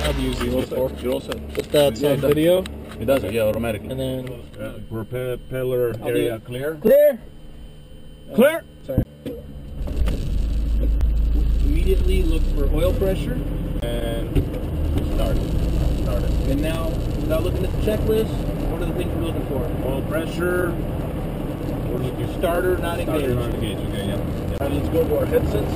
How do you use the before? You're all set. If that's on video? It does it, yeah, automatically. And then... Propeller area clear. Clear! Clear! Sorry. Immediately look for oil pressure. And start it. And now, without looking at the checklist, what are the things we're looking for? Oil pressure. Starter not engaged. Starter not engaged, okay, yeah. Alright, let's go to our headsets.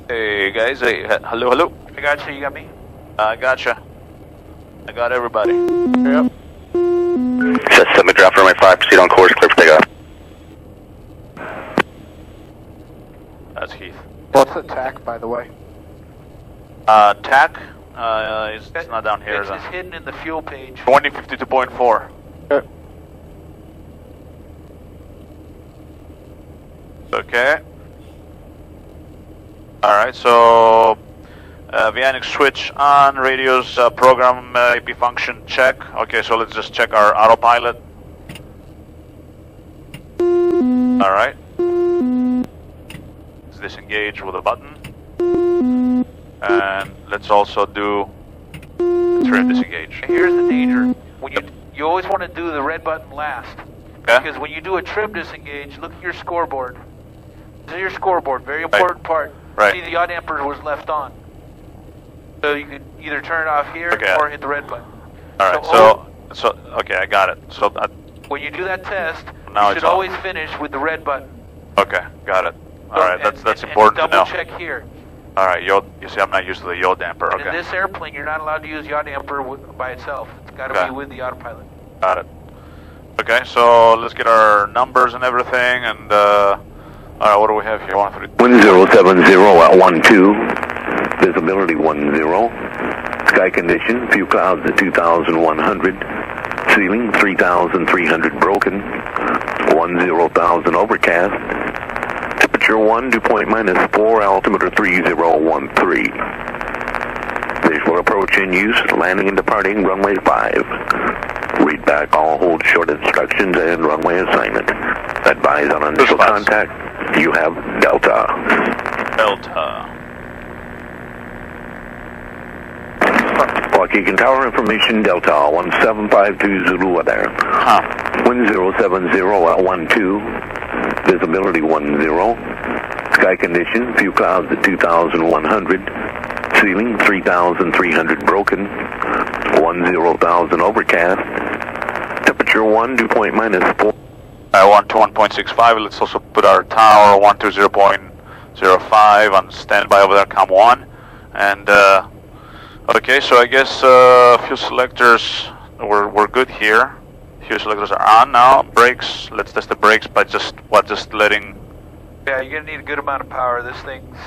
Hey guys, hey, hello. I got you got me? I gotcha. I got everybody. Yep. Set submit draft runway 5, proceed on course, clear for takeoff. That's Heath. What's the TAC, by the way? TAC, it's not down here. It's hidden in the fuel page. 2052.4. Okay. Alright, so Avionics switch on, radios program AP function check. Okay, so let's just check our autopilot. Alright. Let's disengage with a button. And let's also do trim disengage. Here's the danger. When you always want to do the red button last. Okay. Because when you do a trim disengage, look at your scoreboard. This is your scoreboard, very important part. Right. See, the yaw damper was left on. So you can either turn it off here or hit the red button. Alright, so okay, I got it. So when you do that test, now you should always finish with the red button. Okay, got it. Alright, that's and important to know. double check here. Alright, you see I'm not used to the yaw damper, And okay. in this airplane, you're not allowed to use yaw damper by itself. It's got to be with the autopilot. Got it. Okay, so let's get our numbers and everything, and alright, what do we have here? 1070 at 12, visibility 10, sky condition, few clouds at 2,100, ceiling 3,300 broken, 10,000 overcast, temperature 1, dew point -4, altimeter 3013. Visual approach in use, landing and departing runway 5. Read back all hold short instructions and runway assignment. Advise on initial contact. You have Delta. Waukegan Tower information, Delta 1752 Zulu weather. 1070 at 12, visibility 10, sky condition, few clouds at 2,100, ceiling 3,300 broken, 10,000 overcast, temperature 1, dew point -4. I want to 1.65, let's also put our tower 120.05 on standby over there, COM 1. And, okay, so I guess fuel selectors, we're good here. Fuel selectors are on now. Brakes, let's test the brakes by just letting... Yeah, you're going to need a good amount of power. This thing's...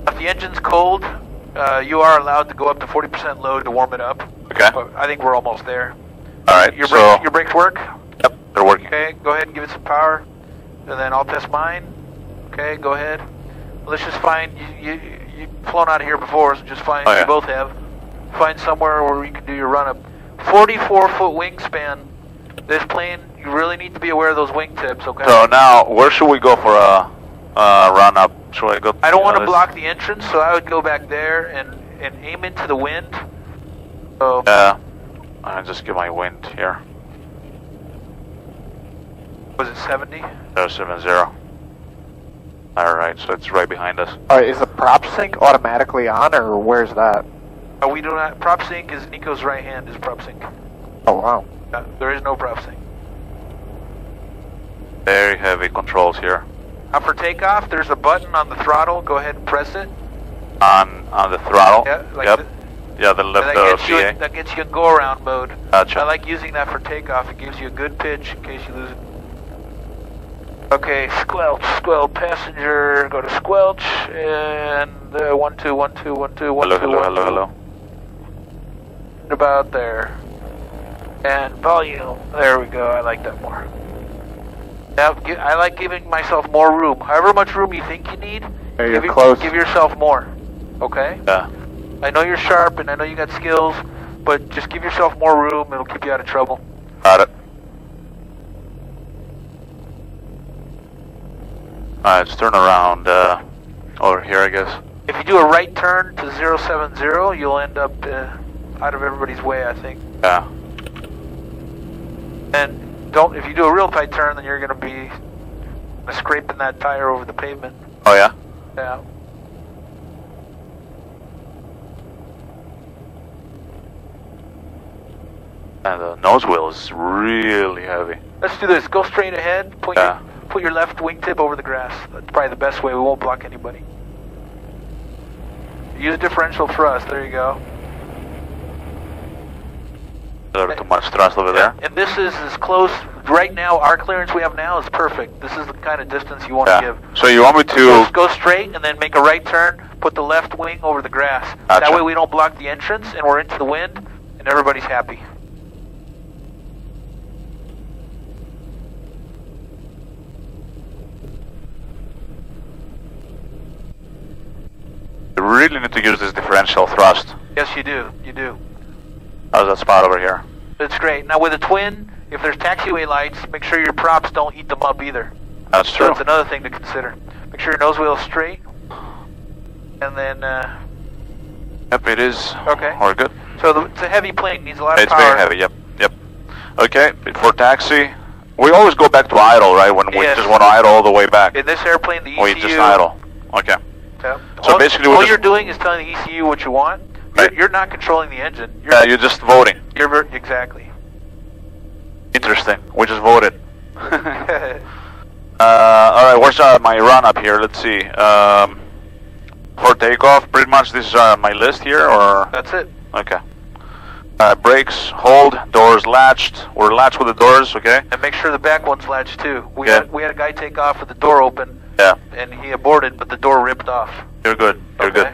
If the engine's cold, you are allowed to go up to 40% load to warm it up. Okay. But I think we're almost there. Alright, your brakes work? Yep, they're working. Okay, go ahead and give it some power. And then I'll test mine. Okay, go ahead. Let's just find, you've flown out of here before, so just find, you both have. Find somewhere where you can do your run-up. 44-foot wingspan. This plane, you really need to be aware of those wingtips, okay? So now, where should we go for a run-up? Should I go? I don't want to block the entrance, so I would go back there and aim into the wind. So. Yeah. I'll just get my wind here. Was it 70? 70. Alright, so it's right behind us. Alright, is the prop sync automatically on, or where's that? We do not. Prop sync is Nico's right hand is prop sync. Oh, wow. There is no prop sync. Very heavy controls here. For takeoff, there's a button on the throttle. Go ahead and press it. On the throttle? Yeah, like yep. Yeah, the left CA. That gets you in go-around mode. Gotcha. I like using that for takeoff. It gives you a good pitch in case you lose it. Okay, squelch, passenger, go to squelch, and 12121212. Hello. About there. And volume, there we go, I like that more. Now, I like giving myself more room. However much room you think you need, give yourself more, okay? Yeah. I know you're sharp and I know you got skills, but just give yourself more room, it'll keep you out of trouble. Got it. Alright, let's turn around over here, I guess. If you do a right turn to 070, you'll end up out of everybody's way, I think. Yeah. And don't, if you do a real tight turn, then you're going to be scraping that tire over the pavement. Oh, yeah? Yeah. And the nose wheel is really heavy. Let's do this. Go straight ahead. Put your left wingtip over the grass. That's probably the best way. We won't block anybody. Use differential thrust. There you go. A little too much thrust over there. And this is as close. Right now, our clearance we have now is perfect. This is the kind of distance you want to give. So you want me to... Just go straight and then make a right turn. Put the left wing over the grass. Gotcha. That way we don't block the entrance and we're into the wind and everybody's happy. You really need to use this differential thrust. Yes, you do. You do. How's that spot over here? That's great. Now with a twin, if there's taxiway lights, make sure your props don't eat them up either. That's So true. that's another thing to consider. Make sure your nose wheel is straight. And then, Yep, it is. Okay. We're good. so it's a heavy plane, needs a lot of It's power. very heavy, yep, yep. Okay, before taxi, we always go back to idle, right? When we Yes. just want to idle all the way back. In this airplane, the ECU... We just idle. Okay. Yeah. So basically we're all just- you're doing is telling the ECU what you want. Right. You're not controlling the engine. You're just voting. Exactly. Interesting. We just voted. Alright, where's my run up here? Let's see. For takeoff, pretty much this is my list here, or? That's it. Okay. Brakes, hold, doors latched. We're latched with the doors, okay? And make sure the back one's latched too. We Yeah. had a guy take off with the door open. Yeah. And he aborted, but the door ripped off. You're good. You're Okay. good.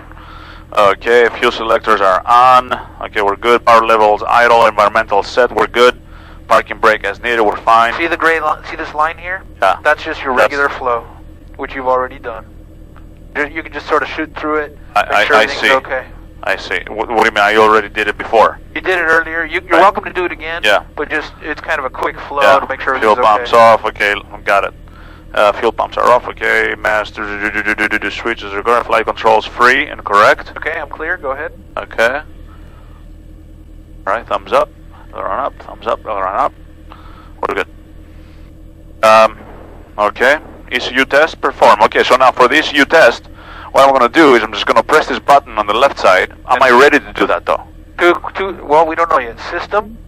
Okay, fuel selectors are on. Okay, we're good. Power levels idle. Environmental set. We're good. Parking brake as needed. We're fine. See the gray line? See this line here? Yeah. That's just your regular flow, which you've already done. You can just sort of shoot through it. Make sure I everything's see. okay. I see. What do you mean? I already did it before. You did it earlier. You're Right. welcome to do it again. Yeah. But just it's kind of a quick flow Yeah. to make sure Fuel everything's pumps okay. off. Okay, got it. Fuel pumps are off. Okay, master switches are going. Flight controls free and correct. Okay, I'm clear. Go ahead. Okay. All right, thumbs up. Run up. Thumbs up. Run up. We're good. Okay. ECU test perform. Okay, so now for the ECU test, what I'm going to do is I'm just going to press this button on the left side. Am I ready to do that though? Well, we don't know yet. System.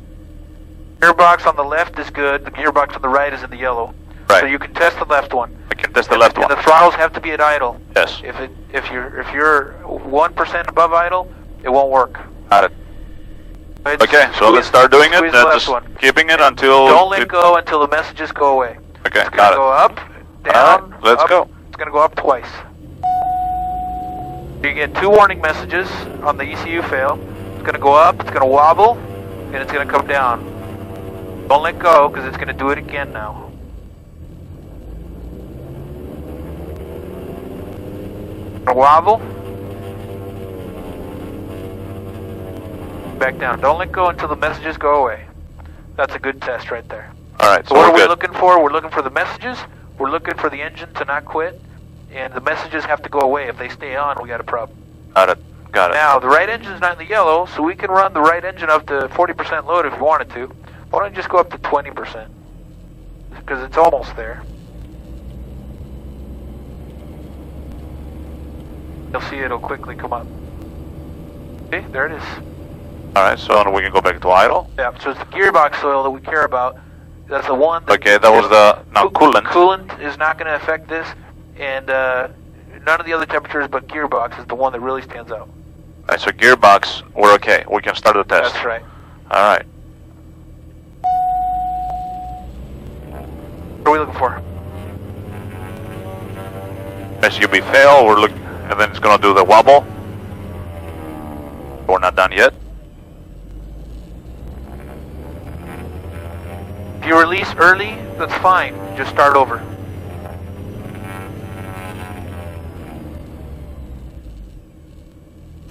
Gearbox on the left is good. The gearbox on the right is in the yellow. Right. So you can test the left one. I can test the left And one. the throttles have to be at idle. Yes. If you're 1% above idle, it won't work. Got it. But Okay, so let's start doing it. squeeze the left Just one. keeping it until... Don't let go until the messages go away. Okay, It's got gonna go it. up, down. Alright, let's up. go. It's gonna go up twice. You get 2 warning messages on the ECU fail. It's gonna go up, it's gonna wobble, and it's gonna come down. Don't let go, because it's gonna do it again now. Gonna wobble. Back down. Don't let go until the messages go away. That's a good test right there. Alright, so So what are we're we good. looking for? We're looking for the messages. We're looking for the engine to not quit. And the messages have to go away. If they stay on, we got a problem. Got it. Got it. Now, the right engine's not in the yellow, so we can run the right engine up to 40% load if you wanted to. Why don't you just go up to 20%? Because it's almost there. You'll see it'll quickly come up. See, there it is. Alright, so we can go back to idle. Yeah, so it's the gearbox oil that we care about. That's the one that... Okay, that was the... Now coolant. Coolant is not going to affect this, and none of the other temperatures but gearbox is the one that really stands out. Alright, so gearbox, we're okay. We can start the test. That's right. Alright. What are we looking for? SUB fail, we're looking... And then it's gonna do the wobble. We're not done yet. If you release early, that's fine. Just start over.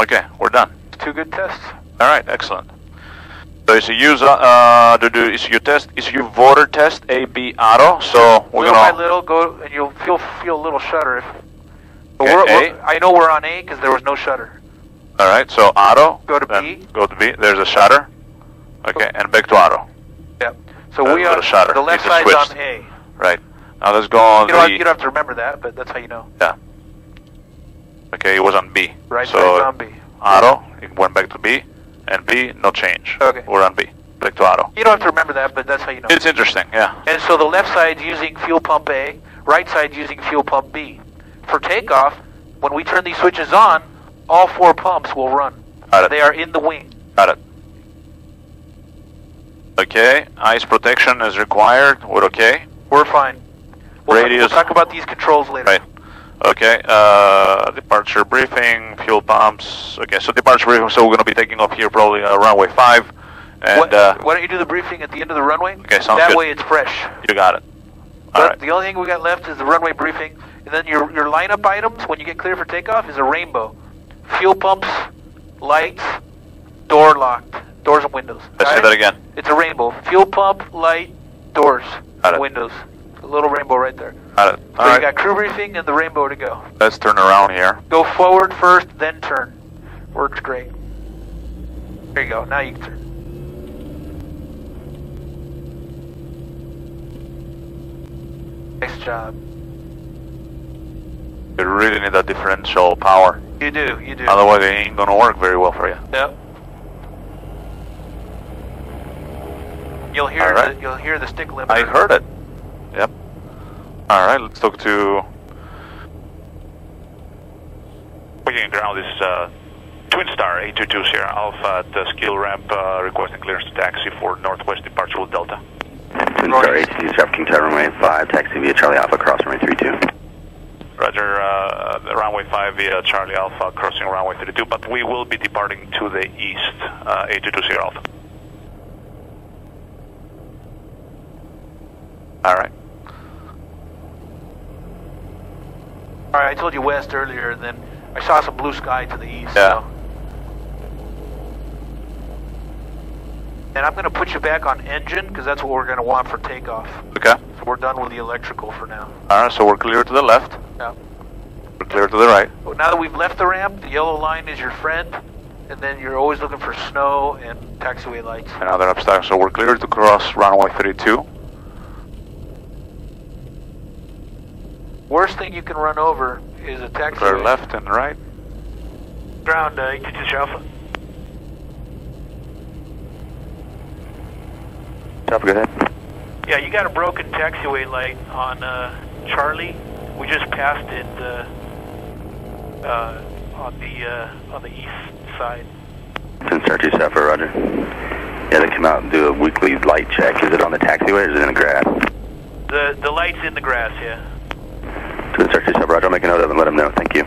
Okay, we're done. 2 good tests. Alright, excellent. So is you voter test AB auto? So we're little gonna by little go, and you'll feel a little shudder. If okay, I know we're on A because there was no shudder. All right. So auto. Go to then B. Go to B. There's a shutter. Okay, and back to auto. Yep. So There's we a are little shutter. the left It's side's switched. on A. Right. Now let's go on You don't have to remember that, but that's how you know. Yeah. Okay, it was on B. Right so side's on B. Auto. It went back to B, and B no change. Okay. We're on B. Back to auto. You don't have to remember that, but that's how you know. It's interesting. Yeah. And so the left side's using fuel pump A, right side's using fuel pump B. For takeoff, when we turn these switches on, all 4 pumps will run. Got it. They are in the wing. Got it. Okay, ice protection is required. We're okay. We're fine. We'll Radius. talk about these controls later. Right. Okay. Departure briefing. Fuel pumps. Okay. So departure briefing. So we're gonna be taking off here probably runway 5. And why don't you do the briefing at the end of the runway? Okay, sounds that good. way it's fresh. You got it. All right. The only thing we got left is the runway briefing, and then your lineup items when you get clear for takeoff is a rainbow: fuel pumps, lights, door locked, doors and windows. Let's say that again. It's a rainbow: fuel pump, light, doors, Got it. windows. A little rainbow right there. Got it. So you got crew briefing and the rainbow to go. Let's turn around here. Go forward first, then turn. Works great. There you go. Now you can turn. Nice job. You really need that differential power. You do, you do. Otherwise, it ain't gonna work very well for you. Yep. You'll hear All right. you'll hear the stick limiter. I heard it. Yep. All right, let's talk to. Waukegan ground is Twin Star 822 Sierra Alpha at the skill ramp, requesting clearance to taxi for northwest departure with Delta. Twin Star ATC, trafficking tower runway 5, taxi via Charlie Alpha, cross runway 32. Roger, the runway 5 via Charlie Alpha, crossing runway 32, but we will be departing to the east, 822 Sierra Alpha. All right. All right, I told you west earlier, and then I saw some blue sky to the east. Yeah. So. And I'm going to put you back on engine, because that's what we're going to want for takeoff. Okay. So we're done with the electrical for now. All right. So we're clear to the left. Yeah. We're clear to the right. Well, now that we've left the ramp, the yellow line is your friend, and then you're always looking for snow and taxiway lights. And other obstacles. So we're clear to cross runway 32. Worst thing you can run over is a taxiway. Clear left and right. Ground, 822 Alpha. Alpha, go ahead. Yeah, you got a broken taxiway light on Charlie. We just passed it on the east side. Twin Star 2 Alpha, roger. Yeah, they come out and do a weekly light check. Is it on the taxiway or is it in the grass? The light's in the grass, yeah. Twin Star 2 Alpha, roger. I'll make a note of it and let them know. Thank you.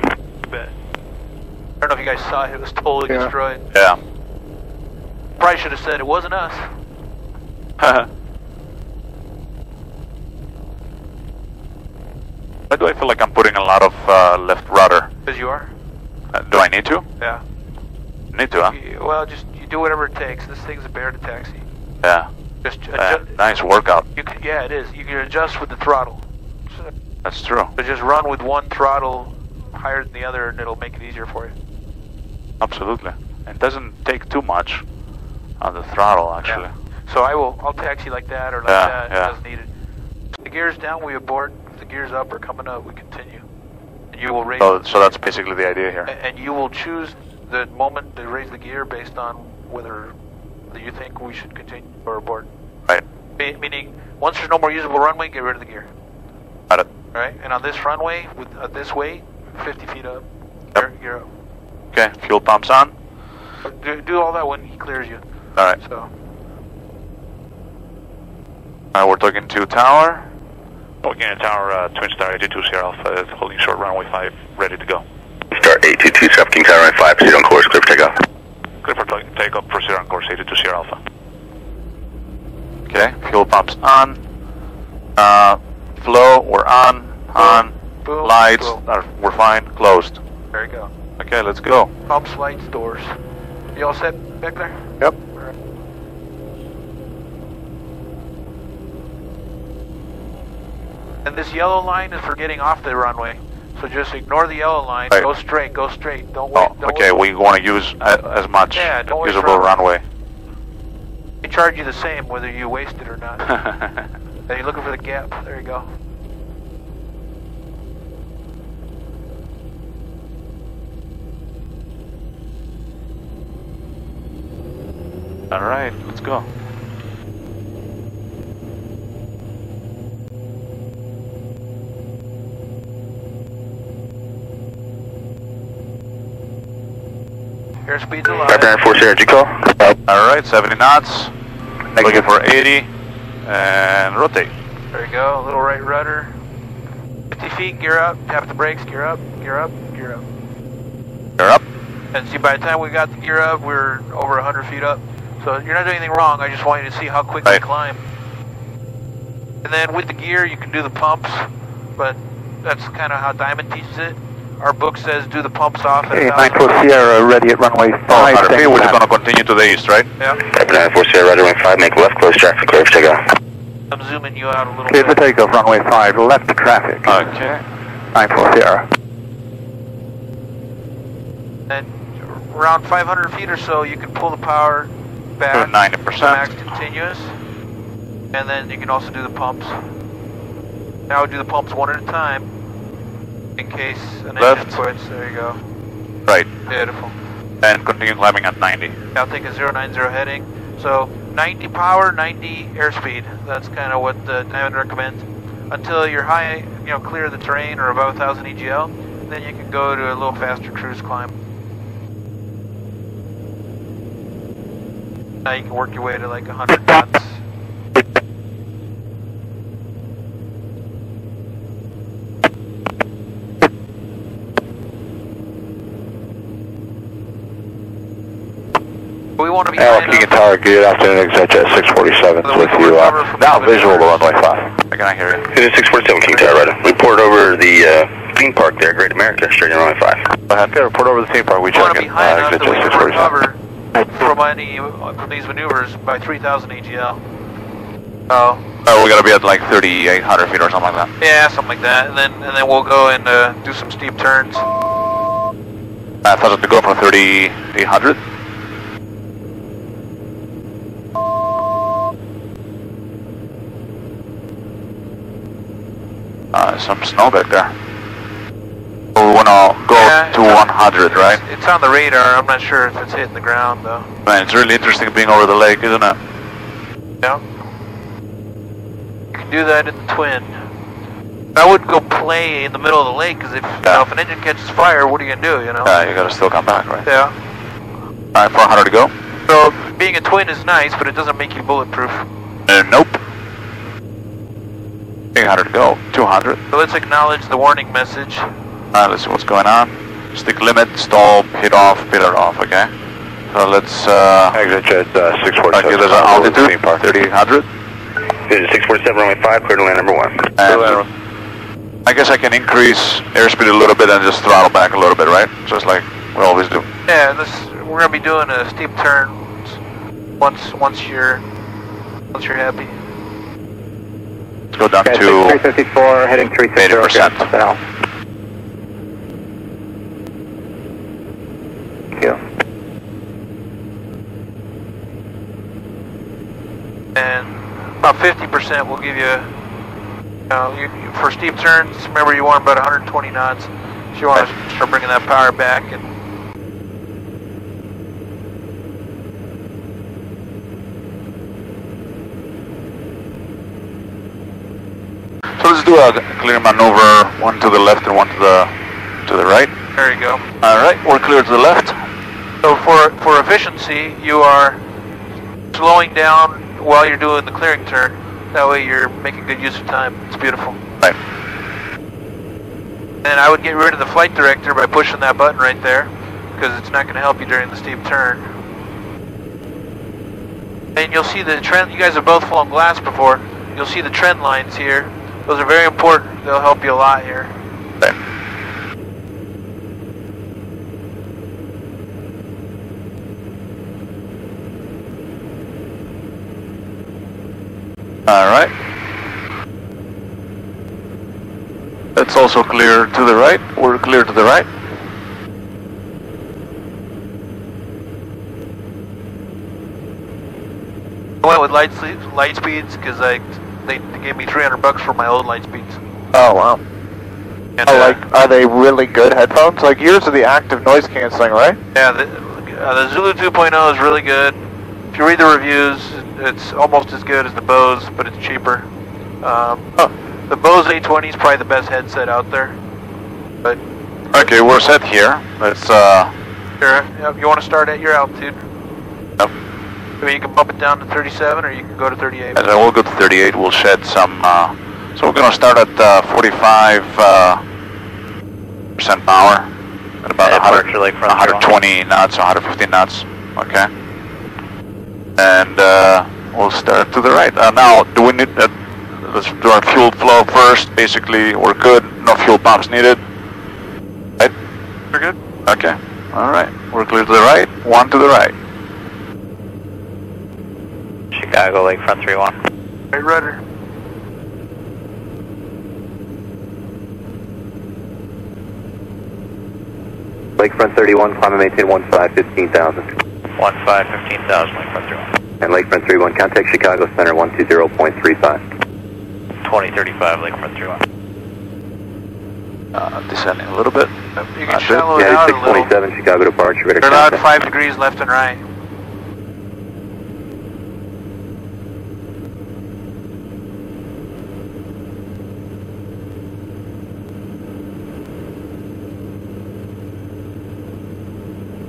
Bet. I don't know if you guys saw it. It was totally destroyed. Yeah. Probably should have said it wasn't us. Why do I feel like I'm putting a lot of left rudder? Because you are? Do I need to? Yeah. Need to, huh? Well, just you do whatever it takes. This thing's a bear to taxi. Yeah. Just Nice workout. You can, yeah, it is. You can adjust with the throttle. That's true. So just run with one throttle higher than the other, and it'll make it easier for you. Absolutely. It doesn't take too much on the throttle, actually. Yeah. So I'll taxi like that or like that. It doesn't need it. If the gear's down, we abort. If the gear's up or coming up, we continue. And you will raise. So that's basically the idea here. And you will choose the moment to raise the gear based on whether you think we should continue or abort. Right. Meaning, once there's no more usable runway, get rid of the gear. Got it. Right? And on this runway, with this weight, 50 feet up, you're up. Okay, fuel pumps on. Do all that when he clears you. All right. So. We're talking to tower. Waukegan Tower, Twin Star 822 Sierra Alpha, holding short runway 5, ready to go. Star 822, trafficking tower runway 5, proceed on course, clear for takeoff. Clear for takeoff, proceed on course 822 Sierra Alpha. Okay, fuel pumps on. Flow, we're on. Boom. Lights, Boom. we're fine. Closed. There you go. Okay, let's go. Pumps, lights, doors. You all set back there? Yep. All right. And this yellow line is for getting off the runway. So just ignore the yellow line. Right. Go straight. Go straight. Don't wait. Oh, don't okay, wait. we want to use as much Don't waste usable runway. They charge you the same whether you waste it or not. And you're looking for the gap. There you go. Alright, let's go. Airspeed's allowed. Captain 4 energy call. Alright, 70 knots. Looking for 80. And rotate. There you go. A little right rudder. 50 feet, gear up. Tap the brakes, gear up, gear up, gear up. You're up. And see, by the time we got the gear up, we're over 100 feet up. So you're not doing anything wrong. I just want you to see how quick we climb. And then with the gear, you can do the pumps, but that's kind of how Diamond teaches it. Our book says do the pumps off at 9-4 Sierra, ready at runway 5. We're just going to continue to the east, right? Yeah. Captain 4 Sierra, ready runway 5, make left, close traffic, clear for takeoff. I'm zooming you out a little Clear for bit. takeoff, runway 5, left to traffic. Okay. 9-4 Sierra. And around 500 feet or so, you can pull the power back To 90%. to max continuous. And then you can also do the pumps. Now we'll do the pumps one at a time in case an Left. engine quits. There you go. Right. Beautiful. And continue climbing at 90. Now take a 090 heading. So 90 power, 90 airspeed. That's kind of what the Diamond recommends. Until you're high, clear the terrain or above 1000 EGL, then you can go to a little faster cruise climb. Now you can work your way to like 100 knots. We want to be high Waukegan enough. Tower, good afternoon, exit jet 647 So we with can you, recover from now the visual to reverse. runway 5. I cannot hear you. It is 647 King Tower, right. Report over the theme park there, Great America, straight in runway 5. Okay, report over the theme park. We We want check to be it. high enough exit that we jet can 647. recover from these maneuvers by 3000 EGL. Oh. Oh, we got to be at like 3,800 feet or something like that. Yeah, something like that, and then we'll go and do some steep turns. I thought to go for 3,800. Some snow back there. So we want to go to 100, right? It's on the radar. I'm not sure if it's hitting the ground though. Man, it's really interesting being over the lake, isn't it? Yeah. You can do that in the twin. I wouldn't go play in the middle of the lake because if an engine catches fire, what are you gonna do? Yeah, you got to still come back, right? Yeah. All right, 400 to go. So being a twin is nice, but it doesn't make you bulletproof. Nope. 800 to go. 200. So let's acknowledge the warning message. Alright, let's see what's going on. Stick limit, stall, hit off, pillar off, okay? So let's, Exit jet 647. okay, there's an altitude, 3,800. It is 647, runway 5, clear to land number 1. And I guess I can increase airspeed a little bit and just throttle back a little bit, right? Just like we always do. Yeah, we're gonna be doing a steep turn once you're happy. Let's go down to 354, heading 360. 80%. South. Thank you. And about 50% will give you, for steep turns, remember you want about 120 knots. So you want to start bringing that power back. And so let's do a clear maneuver, one to the left and one to the right. there you go. Alright, we're clear to the left. So for efficiency, you are slowing down while you're doing the clearing turn. That way you're making good use of time. It's beautiful. Right. And I would get rid of the flight director by pushing that button right there, because it's not going to help you during the steep turn. And you'll see the trend. You guys have both flown glass before. You'll see the trend lines here. Those are very important. They'll help you a lot here. Right. Alright. It's also clear to the right. We're clear to the right. I went with light speeds because they gave me $300 for my old light speeds. Oh wow. And, are they really good headphones? Like yours are the active noise canceling, right? Yeah, the Zulu 2.0 is really good. If you read the reviews, it's almost as good as the Bose, but it's cheaper. The Bose A20 is probably the best headset out there. But okay, we're set here. Let's sure. Yep, you want to start at your altitude? Yep. I mean, you can bump it down to 37, or you can go to 38. And then we'll go to 38. We'll shed some. So we're going to start at 45% power at about 120 knots, 115 knots. Okay. And we'll start to the right. Now, do we need? Let's do our fuel flow first. Basically, we're good. No fuel pumps needed. Right? We're good. Okay. All right. We're clear to the right. One to the right. Chicago, Lakefront 3-1. Right rudder. Lakefront 31, climb and maintain 15,000. 15,000, Lakefront 3-1. And Lakefront 31, contact Chicago Center 120.35. 2035, Lakefront 3-1. Descending a little bit. You can shallow it out a little. 627, Chicago departure. They're allowed 5 degrees left and right.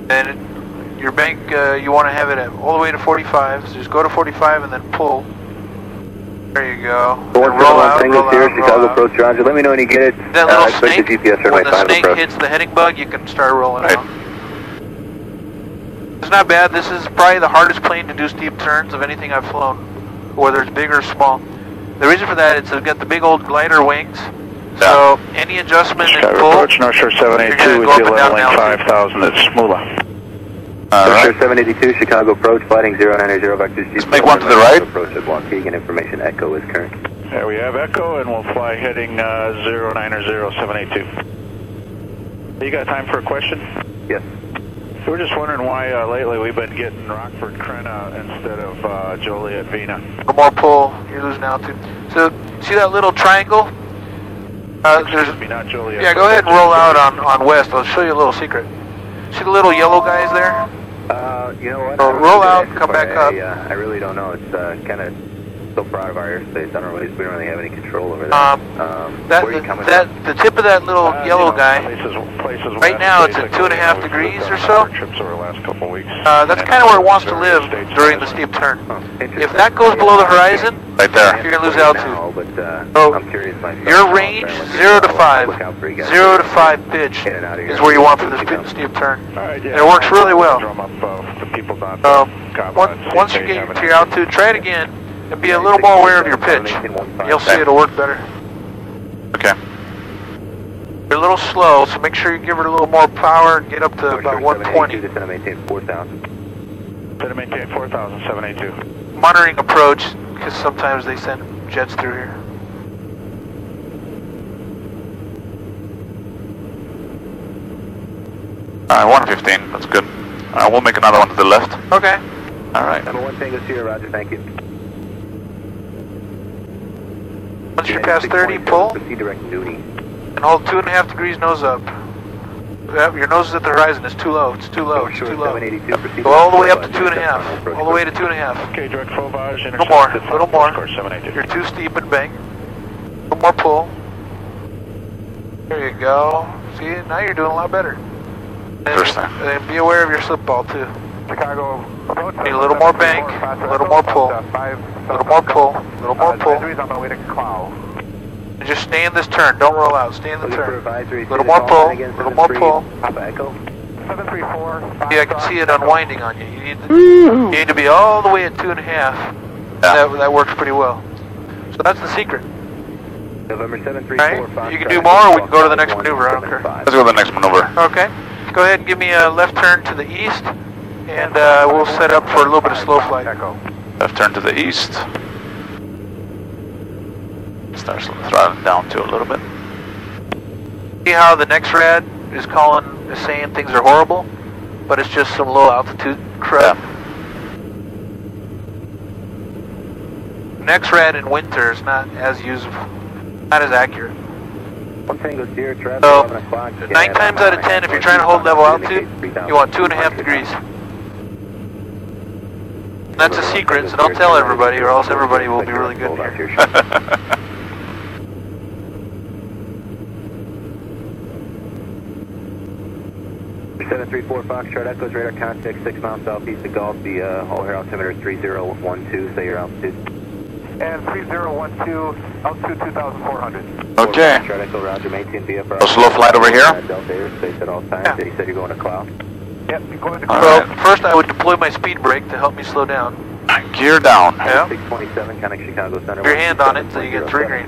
And your bank, you want to have it at all the way to 45, so just go to 45 and then pull. There you go. Roll out, here, Chicago Approach, Roger. Let me know when you get it. That little snake, the GPS when the snake hits the heading bug, you can start rolling out. It's not bad. This is probably the hardest plane to do steep turns of anything I've flown, whether it's big or small. The reason for that, it's got the big old glider wings. So any adjustment in pull, Approach, North Shore 782 with the leveling 5,000 at Smula. North Shore 782, Chicago Approach, flighting 090, vectors. Let's make one to the right. Approach at Waukegan, information echo is current. There we have echo, and we'll fly heading 090-782. You got time for a question? Yes. So we're just wondering why lately we've been getting Rockford Crenna instead of Joliet Vina. A more pull, you're losing altitude. So see that little triangle? Not Joliet. Yeah, go ahead and roll out on west. I'll show you a little secret. See the little yellow guys there? You know what? Roll out, come back up. I really don't know. It's kind of so proud of our airspace. I don't really, we don't really have any control over that. The tip of that little yellow guy. Right now it's at 2.5 degrees or so. That's kind of where it wants to live during the steep turn. If that goes below the horizon, right there, you're gonna lose altitude. So your range 0 to 5, 0 to 5 pitch is where you want for the steep turn. And it works really well. Once you get to your altitude, try it again and be a little more aware of your pitch. You'll see it'll work better. Okay. You're a little slow, so make sure you give it a little more power and get up to about 120. Center maintain 4,000. Center maintain 4,000, 782. Monitoring approach, because sometimes they send jets through here. Alright, 115, that's good. We'll make another one to the left. Okay. Alright. Number 1 Tango Sierra, roger, thank you. Once you're past 30, pull. Proceed direct duty. And hold 2.5 degrees nose up. Yep, your nose is at the horizon. It's too low. It's too low. It's too low. Go all the way up to 2.5. All the way to 2.5. Okay, direct Fauvage. A little more. A little more. You're too steep and bank. A little more pull. There you go. See, now you're doing a lot better. And be aware of your slip ball too. Chicago. Need a little more bank. A little more pull. A little more pull. A little more pull. And just stay in this turn. Don't roll out. Stay in the turn. A little more pull. A little more pull. Yeah, I can see it unwinding on you. You need to be all the way at 2.5. That works pretty well. So that's the secret. November 734. Right? You can do more, or we can go to the next maneuver. I don't care. Let's go to the next maneuver. Okay. Go ahead and give me a left turn to the east, and we'll set up for a little bit of slow flight. Left turn to the east. Start throttling down to a little bit. See how the next rad is saying things are horrible, but it's just some low altitude crap. Yeah. Next rad in winter is not as useful, not as accurate. So 9 times out of 10, if you're trying to hold level altitude, you want 2.5 degrees. And that's a secret, so don't tell everybody, or else everybody will be really good here. 734 Foxtrot Echoes, radar contact 6 miles southeast of Gulf. The all air altimeter 3012. Say your altitude. And 3012, altitude 2,400. Okay. Foxtrot Echo, Roger. Maintain VFR. A slow flight over here. Delta airspace at all times. Yeah. He said you're going to cloud. Yep, you're going to All So right. first I would deploy my speed brake to help me slow down. Gear down. Yeah. 627, connect Chicago Center. Your hand on it so you get 3 green.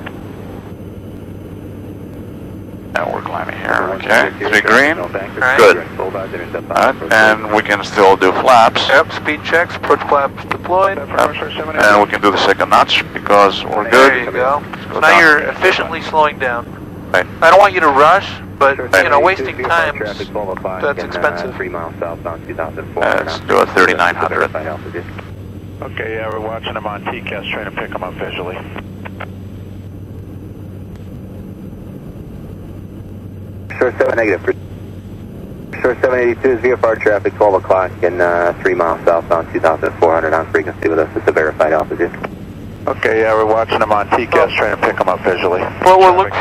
And we're climbing here. Okay. 3 green. Alright. Good. Alright, and we can still do flaps. Yep, speed checks, approach flaps deployed. And we can do the second notch because we're There good. you go. So now down. you're efficiently slowing down. Right. I don't want you to rush, but you know, wasting time, that's that's expensive. 3 miles southbound 2004. Let's do a 3900. Okay, yeah, we're watching them on TCAS, trying to pick them up visually. Sure 7 negative. Sure 782 is VFR traffic 12 o'clock and 3 miles southbound 2,400 on frequency with us. It's a verified altitude. Okay, yeah, we're watching them on TCAS, trying to pick them up visually. What we'll look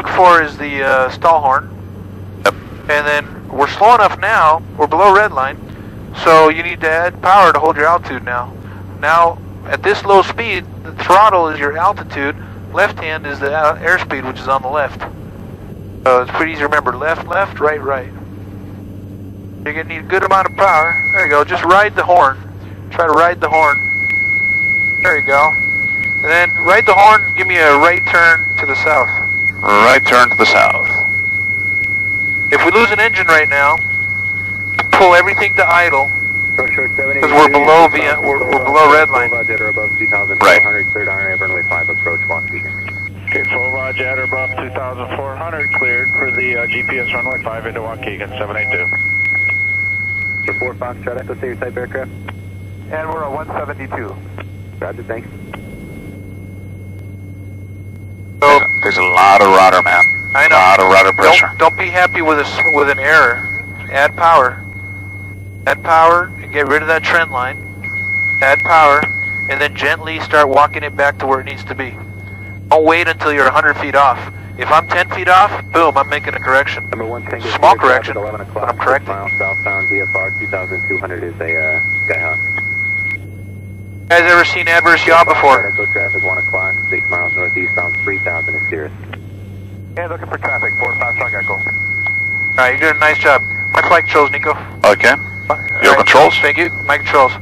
for is the stall horn. Yep. And then we're slow enough now, we're below red line, so you need to add power to hold your altitude now. Now, at this low speed, the throttle is your altitude, left hand is the airspeed, which is on the left. So it's pretty easy to remember, left, left, right, right. You're going to need a good amount of power. There you go, just ride the horn. Try to ride the horn. There you go. And then ride the horn and give me a right turn to the south. Right turn to the south. If we lose an engine right now, pull everything to idle. Because we're below we're below red line. Right. Cleared on runway 5 approach Waukegan. Okay, full Roger at or above 2,400, cleared for the GPS runway 5 into Waukegan, 782. For 4 Foxtrot Echo, say your type aircraft. And we're at 172. Roger, thanks. So, There's a lot of rudder, man. I know. A lot of rudder pressure. Don't be happy with an error. Add power. Add power and get rid of that trend line. Add power, and then gently start walking it back to where it needs to be. Don't wait until you're 100 feet off. If I'm 10 feet off, boom, I'm making a correction. Number 1 Tango, Small correction, 11 but o'clock, I'm correcting. 6 miles southbound VFR 2,200 is a Skyhawk. You guys ever seen adverse yaw before? Echo traffic 1 o'clock, 6 miles northeast, bound 3,000 is Cirrus. Yeah, looking for traffic, 4 Foxtrot Echo. Alright, you're doing a nice job. My flight controls, Nico. Okay. Your controls? Thank you. My controls.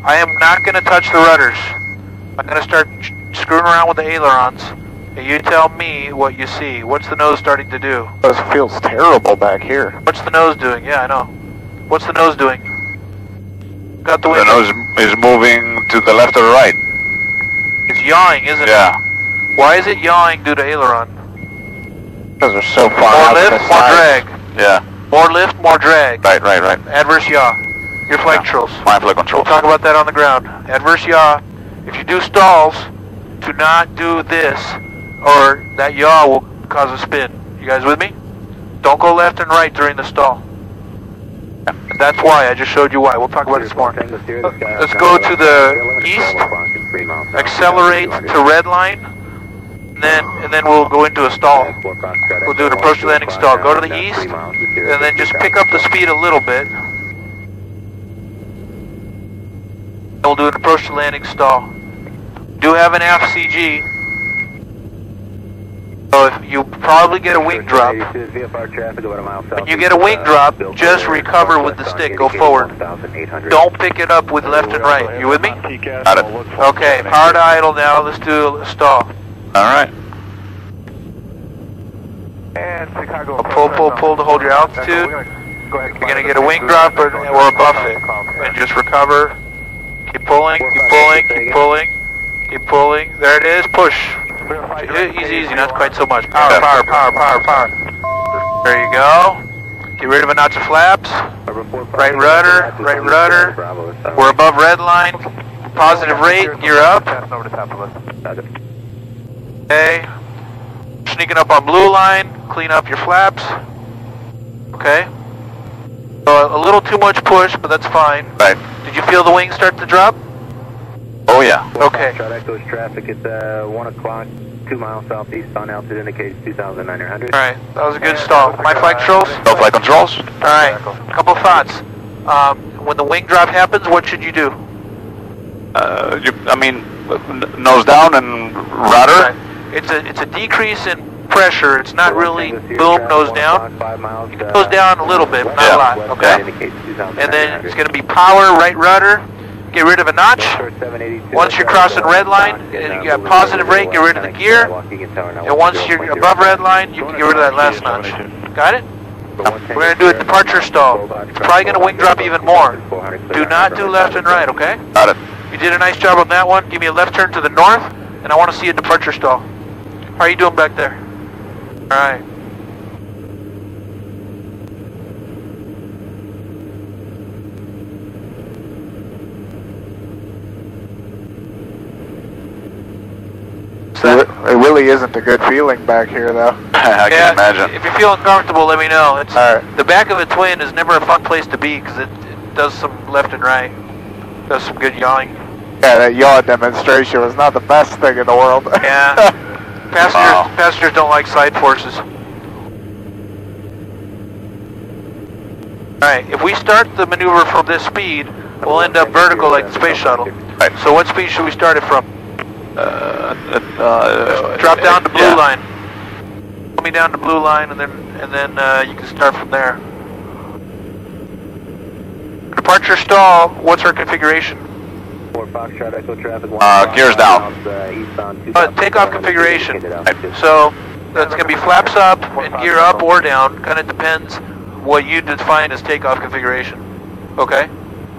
I am not going to touch the rudders. I'm going to start screwing around with the ailerons. And you tell me what you see. What's the nose starting to do? This feels terrible back here. What's the nose doing? Yeah, I know. What's the nose doing? Got the The wind. nose is moving to the left or the right. It's yawing, isn't Yeah. it? Why is it yawing due to aileron? Because they're so far More out to lift, the more side. drag. Yeah. More lift, more drag. Right. Adverse yaw. Your flight controls. My flight We'll controls. talk about that on the ground. Adverse yaw. If you do stalls, do not do this, or that yaw will cause a spin. You guys with me? Don't go left and right during the stall. That's why. I just showed you why. We'll talk about this more. Let's go to the east. Accelerate to red line. And then we'll go into a stall. We'll do an approach to landing stall. Go to the east, and then just pick up the speed a little bit. And we'll do an approach to landing stall. Do have an FCG, so if you probably get a wing drop. When you get a wing drop, just recover with the stick. Go forward. Don't pick it up with left and right. You with me? Got it. Okay, power to idle now. Let's do a stall. Alright. And Chicago. Pull to hold your altitude. You're going to get a wing drop or above it. And just recover. Keep pulling, keep pulling, keep pulling. Keep pulling. There it is. Push. Easy, not quite so much. Power. There you go. Get rid of a notch of flaps. Right rudder. We're above red line. Positive rate, gear up. Okay. Sneaking up on blue line. Clean up your flaps. Okay. So a little too much push, but that's fine. Right. Did you feel the wings start to drop? Oh yeah. Okay. Echo's traffic at 1 o'clock, 2 miles southeast on altitude indicates 2,900. Alright, that was a good stall. My flight controls? No flight controls? Alright, couple thoughts. When the wing drop happens, what should you do? Nose down and rudder? Right. It's a decrease in pressure. It's not really boom, nose down. You can nose down a little bit, but not a lot, okay? And then it's going to be power, right rudder. Get rid of a notch. Once you're crossing red line, and you got positive rate, get rid of the gear. And once you're above red line, you can get rid of that last notch. Got it? We're going to do a departure stall. It's probably going to wing drop even more. Do not do left and right, okay? Got it. You did a nice job on that one. Give me a left turn to the north, and I want to see a departure stall. How are you doing back there? Alright. It really isn't a good feeling back here, though. I can imagine. If you're feeling comfortable, let me know. It's the back of a twin is never a fun place to be because it does some left and right, does some good yawing. Yeah, that Yaw Demonstration was not the best thing in the world. Yeah, passengers don't like side forces. All right, if we start the maneuver from this speed, we'll end up vertical like the space shuttle. Right. So what speed should we start it from? Drop down to blue line. Put me down to blue line, and then you can start from there. Departure stall. What's our configuration? Gears down. Takeoff configuration. So that's going to be flaps up and gear up or down. Kind of depends what you define as takeoff configuration. Okay.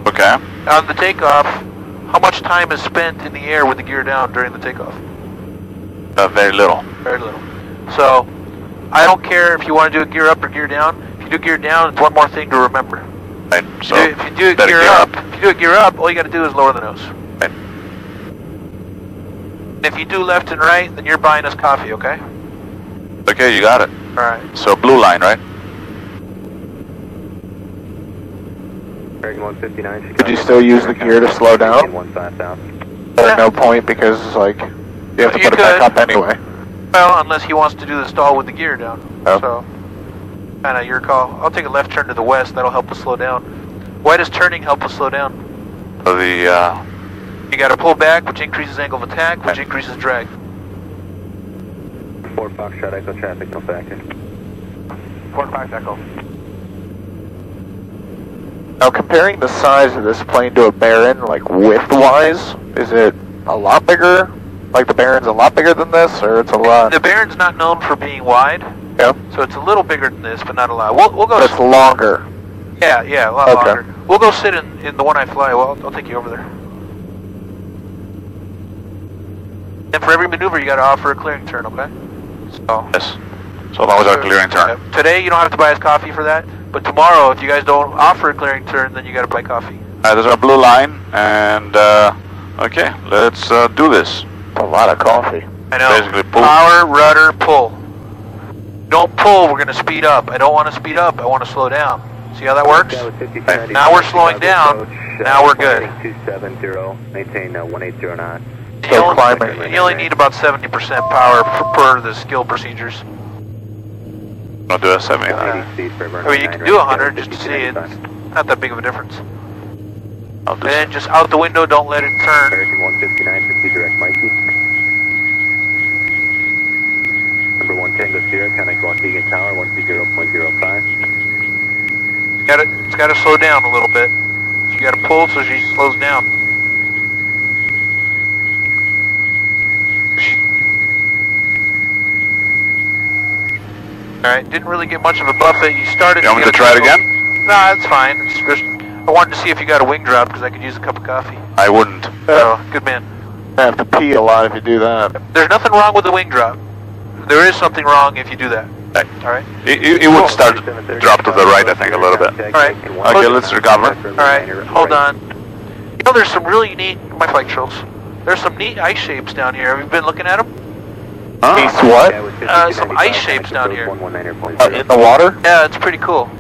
Okay. On the takeoff, how much time is spent in the air with the gear down during the takeoff? Very little. Very little. So, I don't care if you want to do a gear up or gear down. If you do gear down, it's one more thing to remember. Right. So if you do it gear up, all you got to do is lower the nose. Right. And if you do left and right, then you're buying us coffee, okay? Okay, you got it. All right. So blue line, right? Could you still use the gear to slow down? There's no point because, like, you have to put it back up anyway. Well, unless he wants to do the stall with the gear down. Oh. So, kind of your call. I'll take a left turn to the west. That'll help us slow down. Why does turning help us slow down? You got to pull back, which increases angle of attack, which increases drag. 4 Foxtrot Echo traffic, no factor. 4 Fox Echo. Now, comparing the size of this plane to a Baron, like width-wise, is it a lot bigger? Like the Baron's a lot bigger than this, or it's a lot? The Baron's not known for being wide. Yeah. So it's a little bigger than this, but not a lot. We'll go. But it's longer. Yeah, a lot longer. We'll go sit in the one I fly. Well, I'll take you over there. And for every maneuver, you got to offer a clearing turn, okay? So. Yes. So long as our clearing turn. Today, you don't have to buy us coffee for that. But tomorrow, if you guys don't offer a clearing turn, then you got to buy coffee. There's our blue line, and okay, let's do this. A lot of coffee. I know. Basically, pull. Power, rudder, pull. Don't pull, we're going to speed up. I don't want to speed up, I want to slow down. See how that works? Right. Now we're slowing down, now we're good. 270, maintain 1809. You only need about 70% power per the skill procedures. I'll do a 79. I mean, you can do 100 just to see it. Not that big of a difference. And then just out the window, don't let it turn. American 159, 50 direct Mikey. Number 1 Tango Sierra, contact Waukegan Tower, 120.05. It's got to slow down a little bit. So you got to pull so she slows down. Alright, didn't really get much of a buffet. You started. You want me to try it again? No, that's fine. I wanted to see if you got a wing drop because I could use a cup of coffee. I wouldn't. Oh, good man. I have to pee a lot if you do that. There's nothing wrong with the wing drop. There is something wrong if you do that. Right. Alright? It would start to drop to the right, I think, a little bit. Alright. Okay, let's recover. Alright, hold on. You know, there's some really neat, my flight controls. There's some neat ice shapes down here. Have you been looking at them? East what? Some ice shapes down here. In the water? Yeah, it's pretty cool.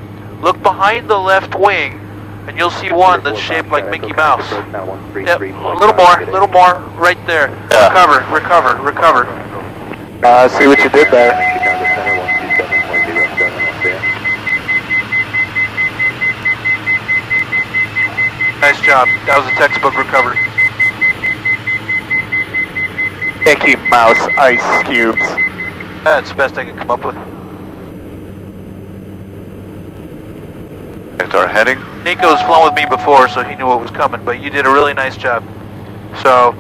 Look behind the left wing, and you'll see one that's shaped like Mickey Mouse. Yep, a little more, right there. Yeah. Recover. I see what you did there. Nice job. That was a textbook recovery. Mickey Mouse ice cubes. That's the best I can come up with. Into our heading. Nico's flown with me before, so he knew what was coming, but you did a really nice job. So,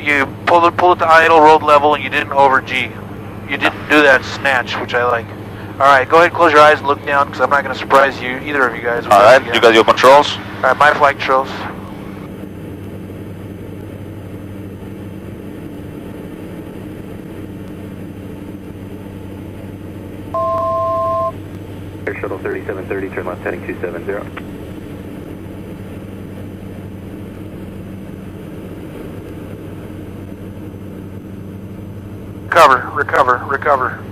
you pulled it to idle, rolled level, and you didn't over G. You didn't do that snatch, which I like. Alright, go ahead and close your eyes and look down, because I'm not going to surprise you, either of you guys. Alright, you got your controls? Alright, my flight controls. Air Shuttle 3730, turn left heading 270. Recover.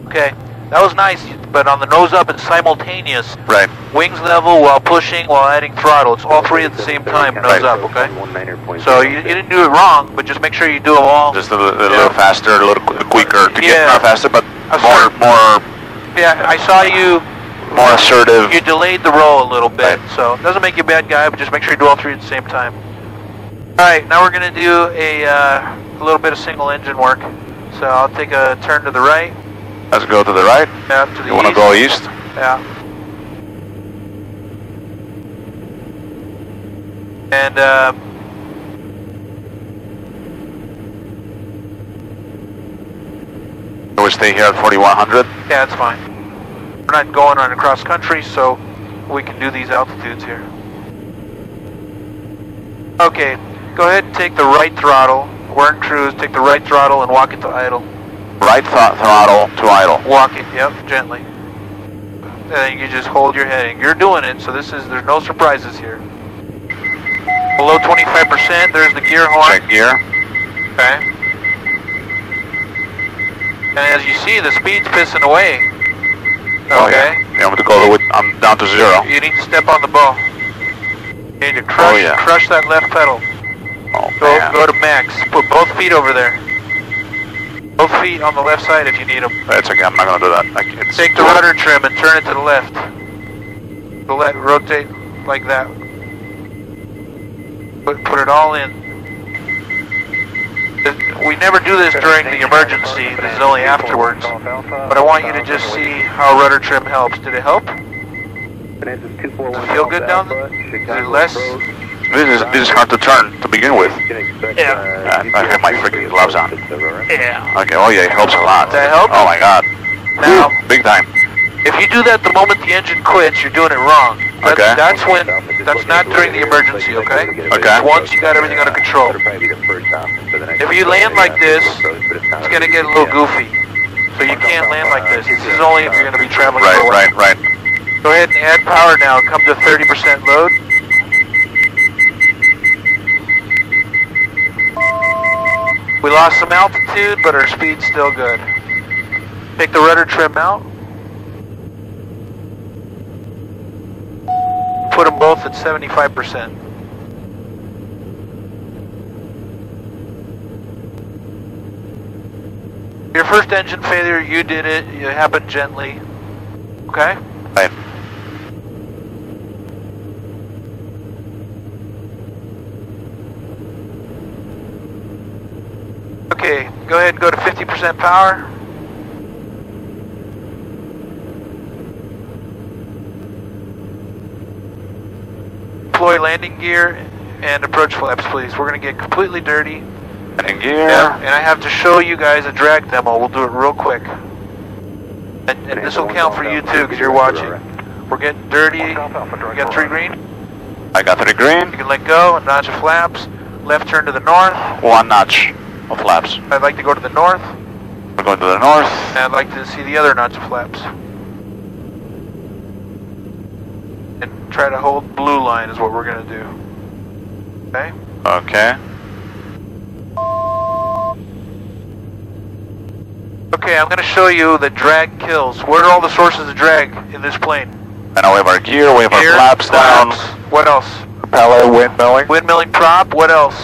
Okay, that was nice, but on the nose up and simultaneous. Right. Wings level while pushing, while adding throttle. It's all three at the same time, nose up, okay? So you didn't do it wrong, but just make sure you do them all. Just a little faster, a little quicker to get, not faster, but more. Yeah, I saw you. More assertive. You delayed the roll a little bit, so it doesn't make you a bad guy, but just make sure you do all three at the same time. Alright, now we're going to do a little bit of single engine work. So I'll take a turn to the right. Let's go to the right. Yeah, to the east. You want to go east? Yeah. And we stay here at 4100? yeah, it's fine. We're not going on across country, so we can do these altitudes here. Okay, go ahead and take the right throttle. We're in cruise, take the right throttle and walk it to idle. Right throttle to idle. Walk it, yep, gently. And then you just hold your heading. You're doing it, so there's no surprises here. Below 25%, there's the gear horn. Check gear. Okay. And as you see, the speed's pissing away. Okay. You want me to go I'm down to 0. You need to step on the ball. You need to crush that left pedal. Oh, Go to max. Put both feet over there. Both feet on the left side if you need them. It's okay, I'm not going to do that. Take the rudder trim and turn it to the left. Rotate like that. Put it all in. We never do this during the emergency. This is only afterwards. But I want you to just see how rudder trim helps. Did it help? Does it feel good down there? Is it less? This is hard to turn to begin with. Yeah. I have my freaking gloves on. Yeah. Okay, oh yeah, it helps a lot. That help? Oh my god. Now, big time. if you do that the moment the engine quits, you're doing it wrong. That's not during the emergency, okay? Okay. Once you got everything under control. If you land like this, it's going to get a little goofy. So you can't land like this. This is only if you're going to be traveling for a while. Right. Go ahead and add power now. Come to 30% load. We lost some altitude, but our speed's still good. Take the rudder trim out. Put them both at 75%. Your first engine failure, you did it. It happened gently. Okay? Right. Okay, go ahead and go to 50% power. Deploy landing gear and approach flaps, please. We're going to get completely dirty. Landing gear. Yeah, and I have to show you guys a drag demo. We'll do it real quick. And this will count for you too, because you're watching. We're getting dirty. You got 3 green? I got 3 green. You can let go, a notch of flaps. Left turn to the north. 1 notch of flaps. I'd like to go to the north. We're going to the north. And I'd like to see the other notch of flaps. And try to hold blue line is what we're going to do. Okay? Okay. Okay, I'm going to show you that drag kills. Where are all the sources of drag in this plane? And now we have our gear, we have our Gear, flaps down. What else? Propeller, windmilling. Windmilling prop, what else?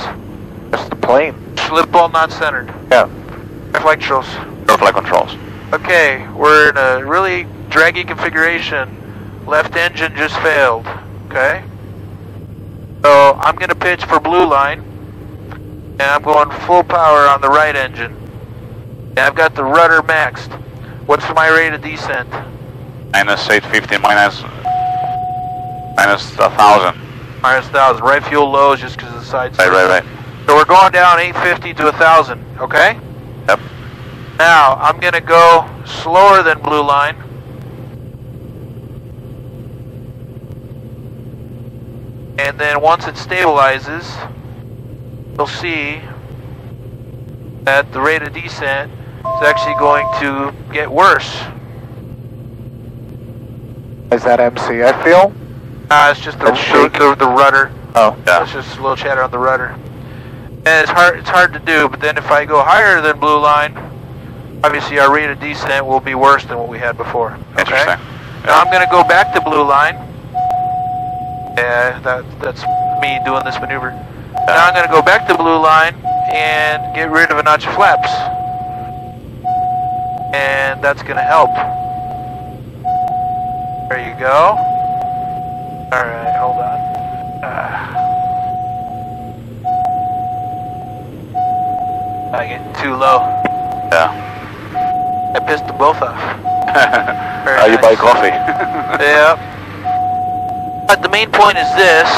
Just the plane. Slip ball not centered. Yeah. Flight controls. Air flight controls. Okay, we're in a really draggy configuration. Left engine just failed. Okay? So I'm going to pitch for blue line. And I'm going full power on the right engine. And I've got the rudder maxed. What's my rate of descent? Minus 850, minus 1,000. Minus 1,000. Right fuel low is just because of the side. Right. So we're going down 850 to 1,000, okay? Yep. Now, I'm going to go slower than blue line. And then once it stabilizes, you'll see that the rate of descent is actually going to get worse. Is that MC, I feel? It's just the rudder. Oh. Yeah. It's just a little chatter on the rudder. And it's hard to do, but then if I go higher than blue line, obviously our rate of descent will be worse than what we had before. Okay? Interesting. Now I'm going to go back to blue line. Yeah, that's me doing this maneuver. Now I'm going to go back to blue line and get rid of a notch of flaps. And that's going to help. There you go. Alright, hold on. I get too low. Yeah. I pissed them both off. You buy coffee. Yeah. But the main point is this,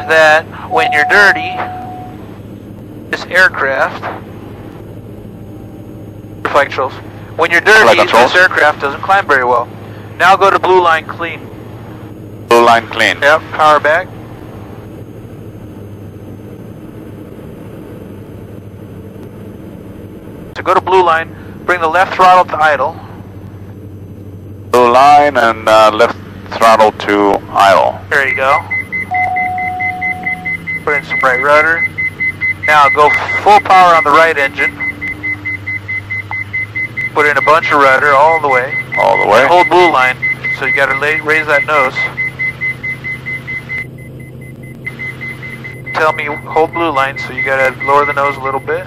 that when you're dirty, this aircraft, flight controls, when you're dirty, this aircraft doesn't climb very well. Now go to blue line clean. Blue line clean. Yep, power back. So go to blue line, bring the left throttle to idle. Blue line and left throttle to idle. There you go. Put in some right rudder. Now go full power on the right engine. Put in a bunch of rudder all the way. All the way. And hold blue line. So you got to raise that nose. Tell me hold blue line, so you got to lower the nose a little bit.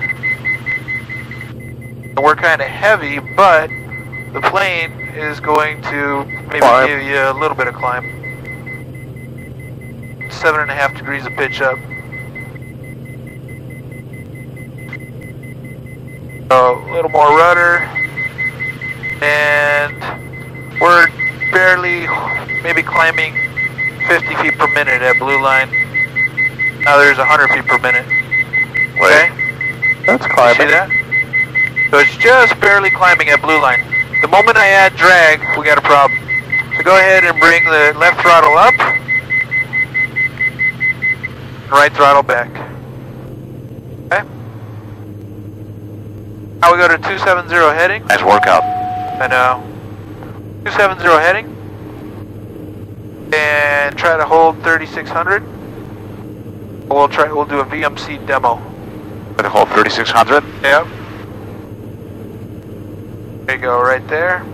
And we're kind of heavy, but the plane is going to maybe give you a little bit of climb. 7.5 degrees of pitch up. So a little more rudder, and we're barely maybe climbing 50 feet per minute at blue line. Now there's 100 feet per minute. Okay? That's climbing. See that? So it's just barely climbing at blue line. The moment I add drag, we got a problem. So go ahead and bring the left throttle up, right throttle back. Okay? Now we go to 270 heading. Nice workout. I know. 270 heading. And try to hold 3600. We'll do a VMC demo. Gonna hold 3600? Yep. There you go, right there.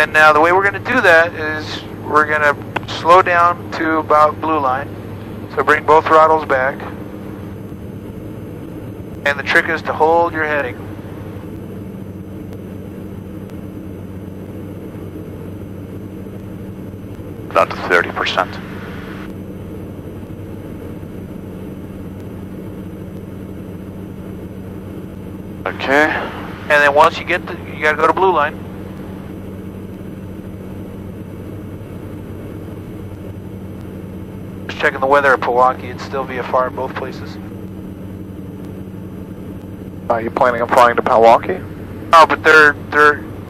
And now the way we're going to do that is we're going to slow down to about blue line. So bring both throttles back. And the trick is to hold your heading. Down to 30%. Okay. And then once you get you got to go to blue line. Just checking the weather at Waukegan. It's still VFR at both places. Are you planning on flying to Milwaukee? Oh, but they're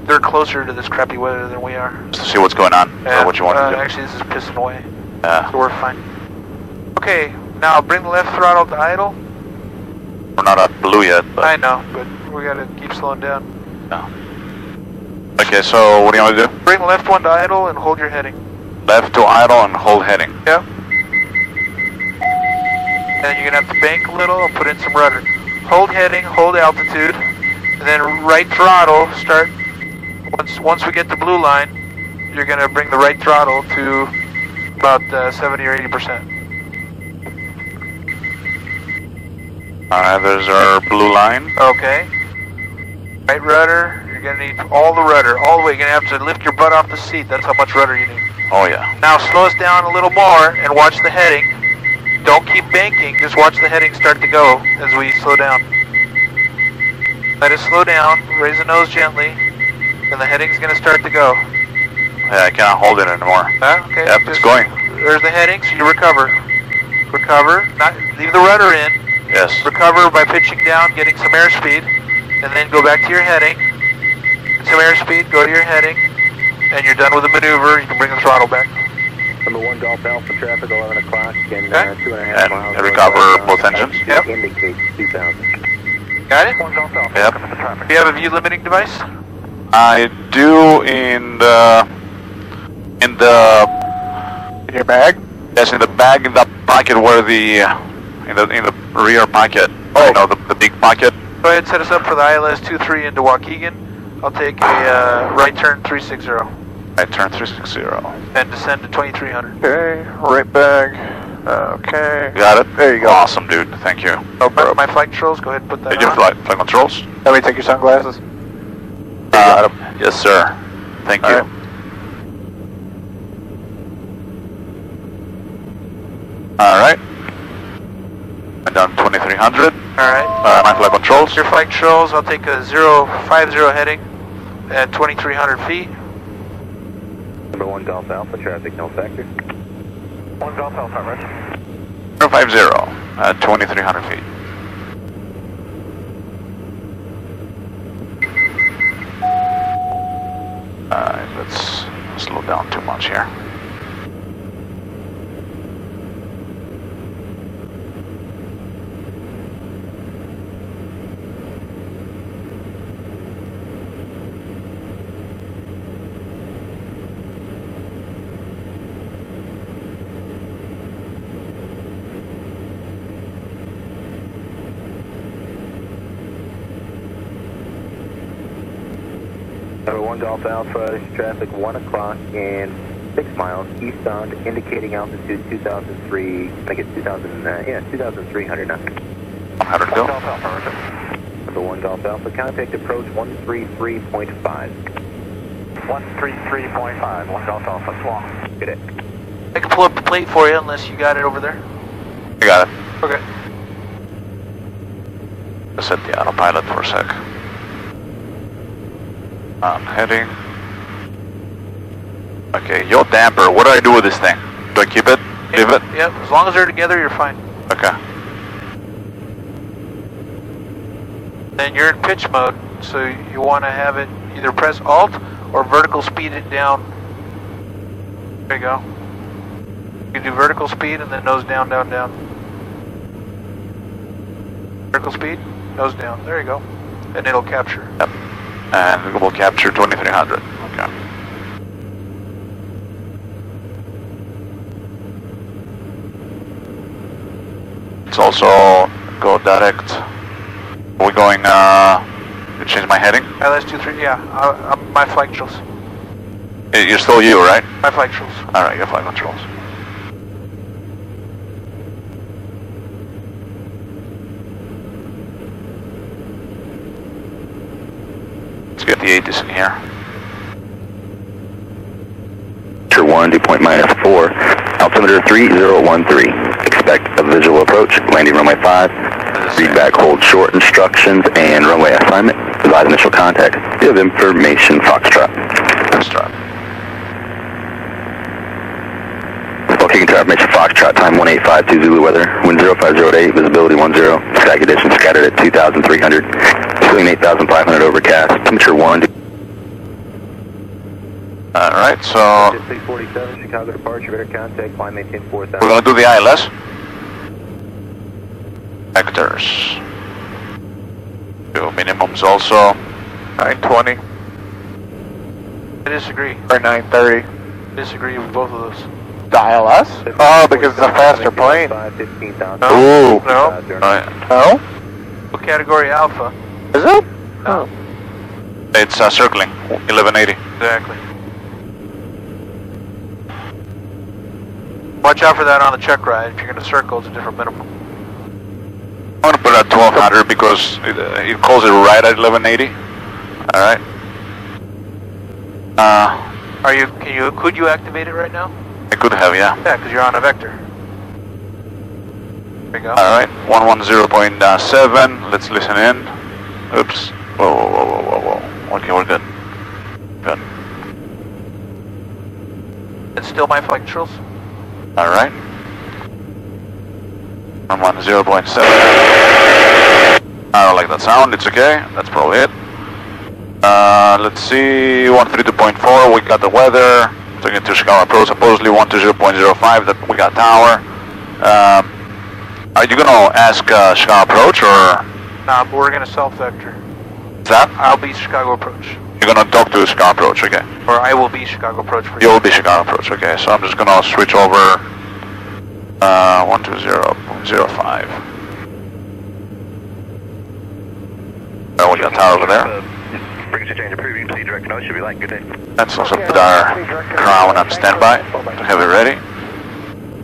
they're closer to this crappy weather than we are. Just to see what's going on, or what you want to do. Actually, this is pissing away. Yeah. So we're fine. Okay, now bring the left throttle to idle. We're not at blue yet, but... I know, but we gotta keep slowing down. Yeah. Okay, so what do you want to do? Bring the left one to idle and hold your heading. Left to idle and hold heading. Yep. And you're gonna have to bank a little and put in some rudder. Hold heading, hold altitude, and then right throttle, start, once we get the blue line, you're gonna bring the right throttle to about 70 or 80%. Alright, there's our blue line. Okay. Right rudder, you're gonna need all the rudder, all the way. You're gonna have to lift your butt off the seat, that's how much rudder you need. Oh yeah. Now slow us down a little more and watch the heading. Don't keep banking, just watch the heading start to go as we slow down. Let it slow down, raise the nose gently, and the heading's going to start to go. Yeah, I can't hold it anymore. Okay. Yep, it's going. There's the heading, so you recover. Recover, leave the rudder in. Yes. Recover by pitching down, getting some airspeed, and then go back to your heading. Get some airspeed, go to your heading, and you're done with the maneuver, you can bring the throttle back. Number 1 Golf Alpha traffic, 11 o'clock, and 2.5 miles. And recover both engines? Yep. Indicates 2000. Got it? 1 Golf Alpha. Yep. Do you have a view limiting device? I do in your bag? Yes, in the bag, in the pocket where in the rear pocket. Oh. You know, the big pocket. Go ahead and set us up for the ILS 23 into Waukegan. I'll take a right turn 360. Right turn 360. And descend to 2300. Okay, right bag. Okay. Got it? There you go. Awesome, dude. Thank you. Oh, my flight controls, go ahead and put that Did you on. flight controls? Let me take your sunglasses. Got 'em. Yes, sir. Thank you. All right. Alright. I'm down 2300. Alright. My flight controls. Your flight controls, I'll take a 050 heading at 2300 feet. Number 1 Golf Alpha traffic, no factor. 1 Golf Alpha, roger. 050 at 2300 feet. Let's slow down too much here. Number 1 Golf Alpha, traffic 1 o'clock and 6 miles eastbound, indicating altitude 2003, I think it's 2300 now. 100 go. Golf Alpha, roger. Number 1 Golf Alpha, contact approach 133.5. 133.5, 1 Golf Alpha, swung. Good day. I can pull up the plate for you unless you got it over there. I got it. Okay. Just set the autopilot for a sec. I'm heading. Okay, Yaw damper. What do I do with this thing? Do I keep it? Leave it? Yep, as long as they're together, you're fine. Okay. Then you're in pitch mode, so you want to have it either press Alt or vertical speed it down. There you go. You can do vertical speed and then nose down, down, down. Vertical speed, nose down. There you go. And it'll capture. Yep. And we'll capture 2300. Okay. Let's also go direct. Are we going, change my heading? ILS 23, yeah. My flight controls. You're still you, right? My flight controls. Alright, your flight controls. Let's get the ATC in here. Sure 1, dew point -4, altimeter 3013. Expect a visual approach, landing runway 5. Read back, hold short instructions and runway assignment. Provide initial contact. Give information, Foxtrot. Foxtrot. Waukegan to information, Foxtrot, time 1852 Zulu weather. Wind 050 visibility 10. Sky conditions scattered at 2,300. Ceiling 8,500 overcast. Temperature 1. Alright, so 647, Chicago departure, better contact, climb maintain 4000. we're gonna do the ILS. Vectors. Do minimums also. 920 I disagree. or 930. Disagree with both of those. The ILS? Oh, because it's a faster plane. 15,000. Ooh. No. Alright. No? What category Alpha? Is it? No. It's circling, 1180. Exactly. Watch out for that on the check ride. If you're going to circle, it's a different minimum. I'm gonna put it at 1200 because it calls it right at 1180. Alright. Could you activate it right now? I could have, yeah. Yeah, because you're on a vector. There you go. Alright, 110.7, let's listen in. Oops. Whoa, whoa, whoa, whoa, whoa, whoa. Okay, we're good. Good. It's still my flight controls? Alright. 110.7. I don't like that sound, it's okay. That's probably it. Let's see, 132.4, we got the weather. Taking to Chicago Approach, supposedly 120.05, that we got tower. Are you gonna ask Chicago Approach or? Nah, but we're gonna self-vector. Is that? I'll be Chicago Approach. You're gonna talk to Chicago Approach, okay. Or I will be Chicago Approach for you. You'll be Chicago Approach, okay. So I'm just gonna switch over 120.05. Oh, we got tower over there. Frequency change to preview, please direct nose, should be like, good day. Let's also put our crown on standby to have it ready.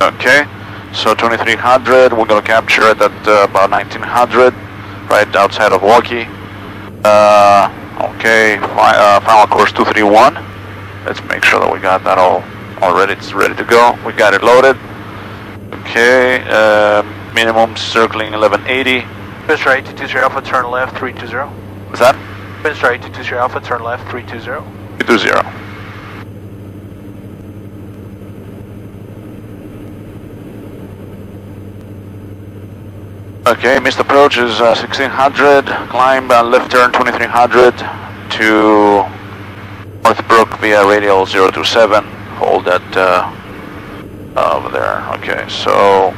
Okay, so 2300, we're gonna capture it at about 1900, right outside of Waukegan. Okay, final course 231. Let's make sure that we got that all ready. It's ready to go. We got it loaded. Okay, minimum circling 1180. Mr. 822 Alpha, turn left, 320. What's that? Mr. 822 Alpha, turn left, 320. 320. Okay, missed approach is 1600, climb left turn 2300 to Northbrook via radial 027, hold that over there. Okay, so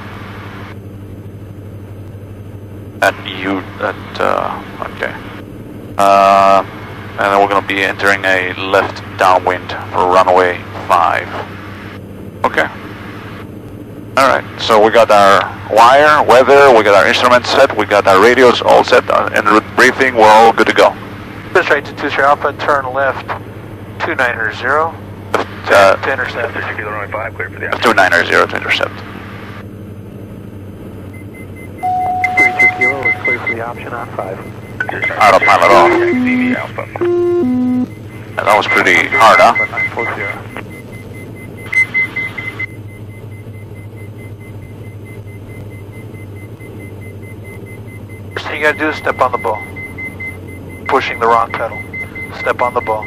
okay. And then we're going to be entering a left downwind for runway 5. Okay. Alright, so we got our wire, weather, we got our instruments set, we got our radios all set, en route briefing, we're all good to go. Mr. 822 Alpha, turn left, 290. To intercept. 290 to intercept. 32 Kilo, we're clear for the option on 5. Autopilot off. Yeah, that was pretty hard, huh? 940. First thing you gotta do is step on the ball. Pushing the wrong pedal. Step on the ball.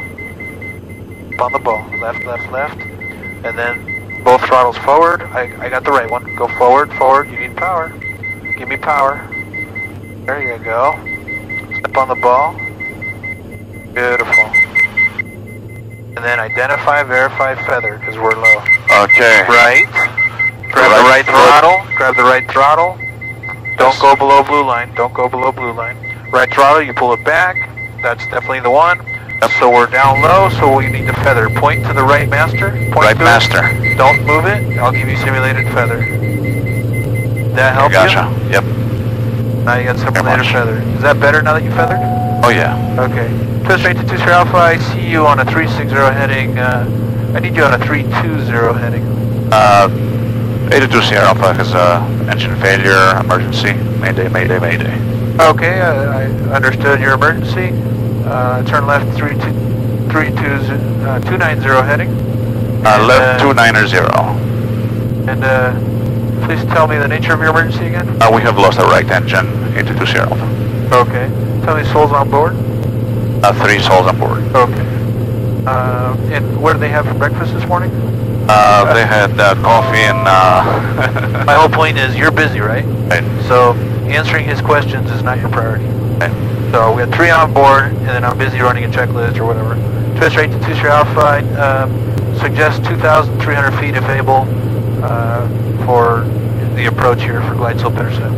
Step on the ball. Left, left, left. And then both throttles forward. I got the right one. Go forward, forward. You need power. Give me power. There you go. Step on the ball. Beautiful. And then identify, verify feather, because we're low. Okay. Right. Grab the right throttle. Grab the right throttle. Don't go below blue line. Don't go below blue line. Right throttle, you pull it back. That's definitely the one. So we're down low, so we need to feather. Point to the right master. Point Right to master. It. Don't move it. I'll give you simulated feather. That help Gotcha. you? Yep. Now you got simulated feather. Is that better now that you feathered? Oh yeah. Okay. Twist straight to 2 Alpha. I see you on a 360 heading. I need you on a 320 heading. 82 Sierra Alpha has engine failure, emergency, mayday, mayday, mayday. Okay, I understood your emergency. Turn left 290 heading. Left 290. And please tell me the nature of your emergency again. We have lost our right engine, 82 Sierra Alpha. Okay. Tell me souls on board. 3 souls on board. Okay. And what did they have for breakfast this morning? They had coffee and... My whole point is you're busy, right? Right. So answering his questions is not your priority. Right. So we had 3 on board, and then I'm busy running a checklist or whatever. Twist right to 2 Sierra Alpha, suggest 2,300 feet if able for the approach here for glide slope intercept.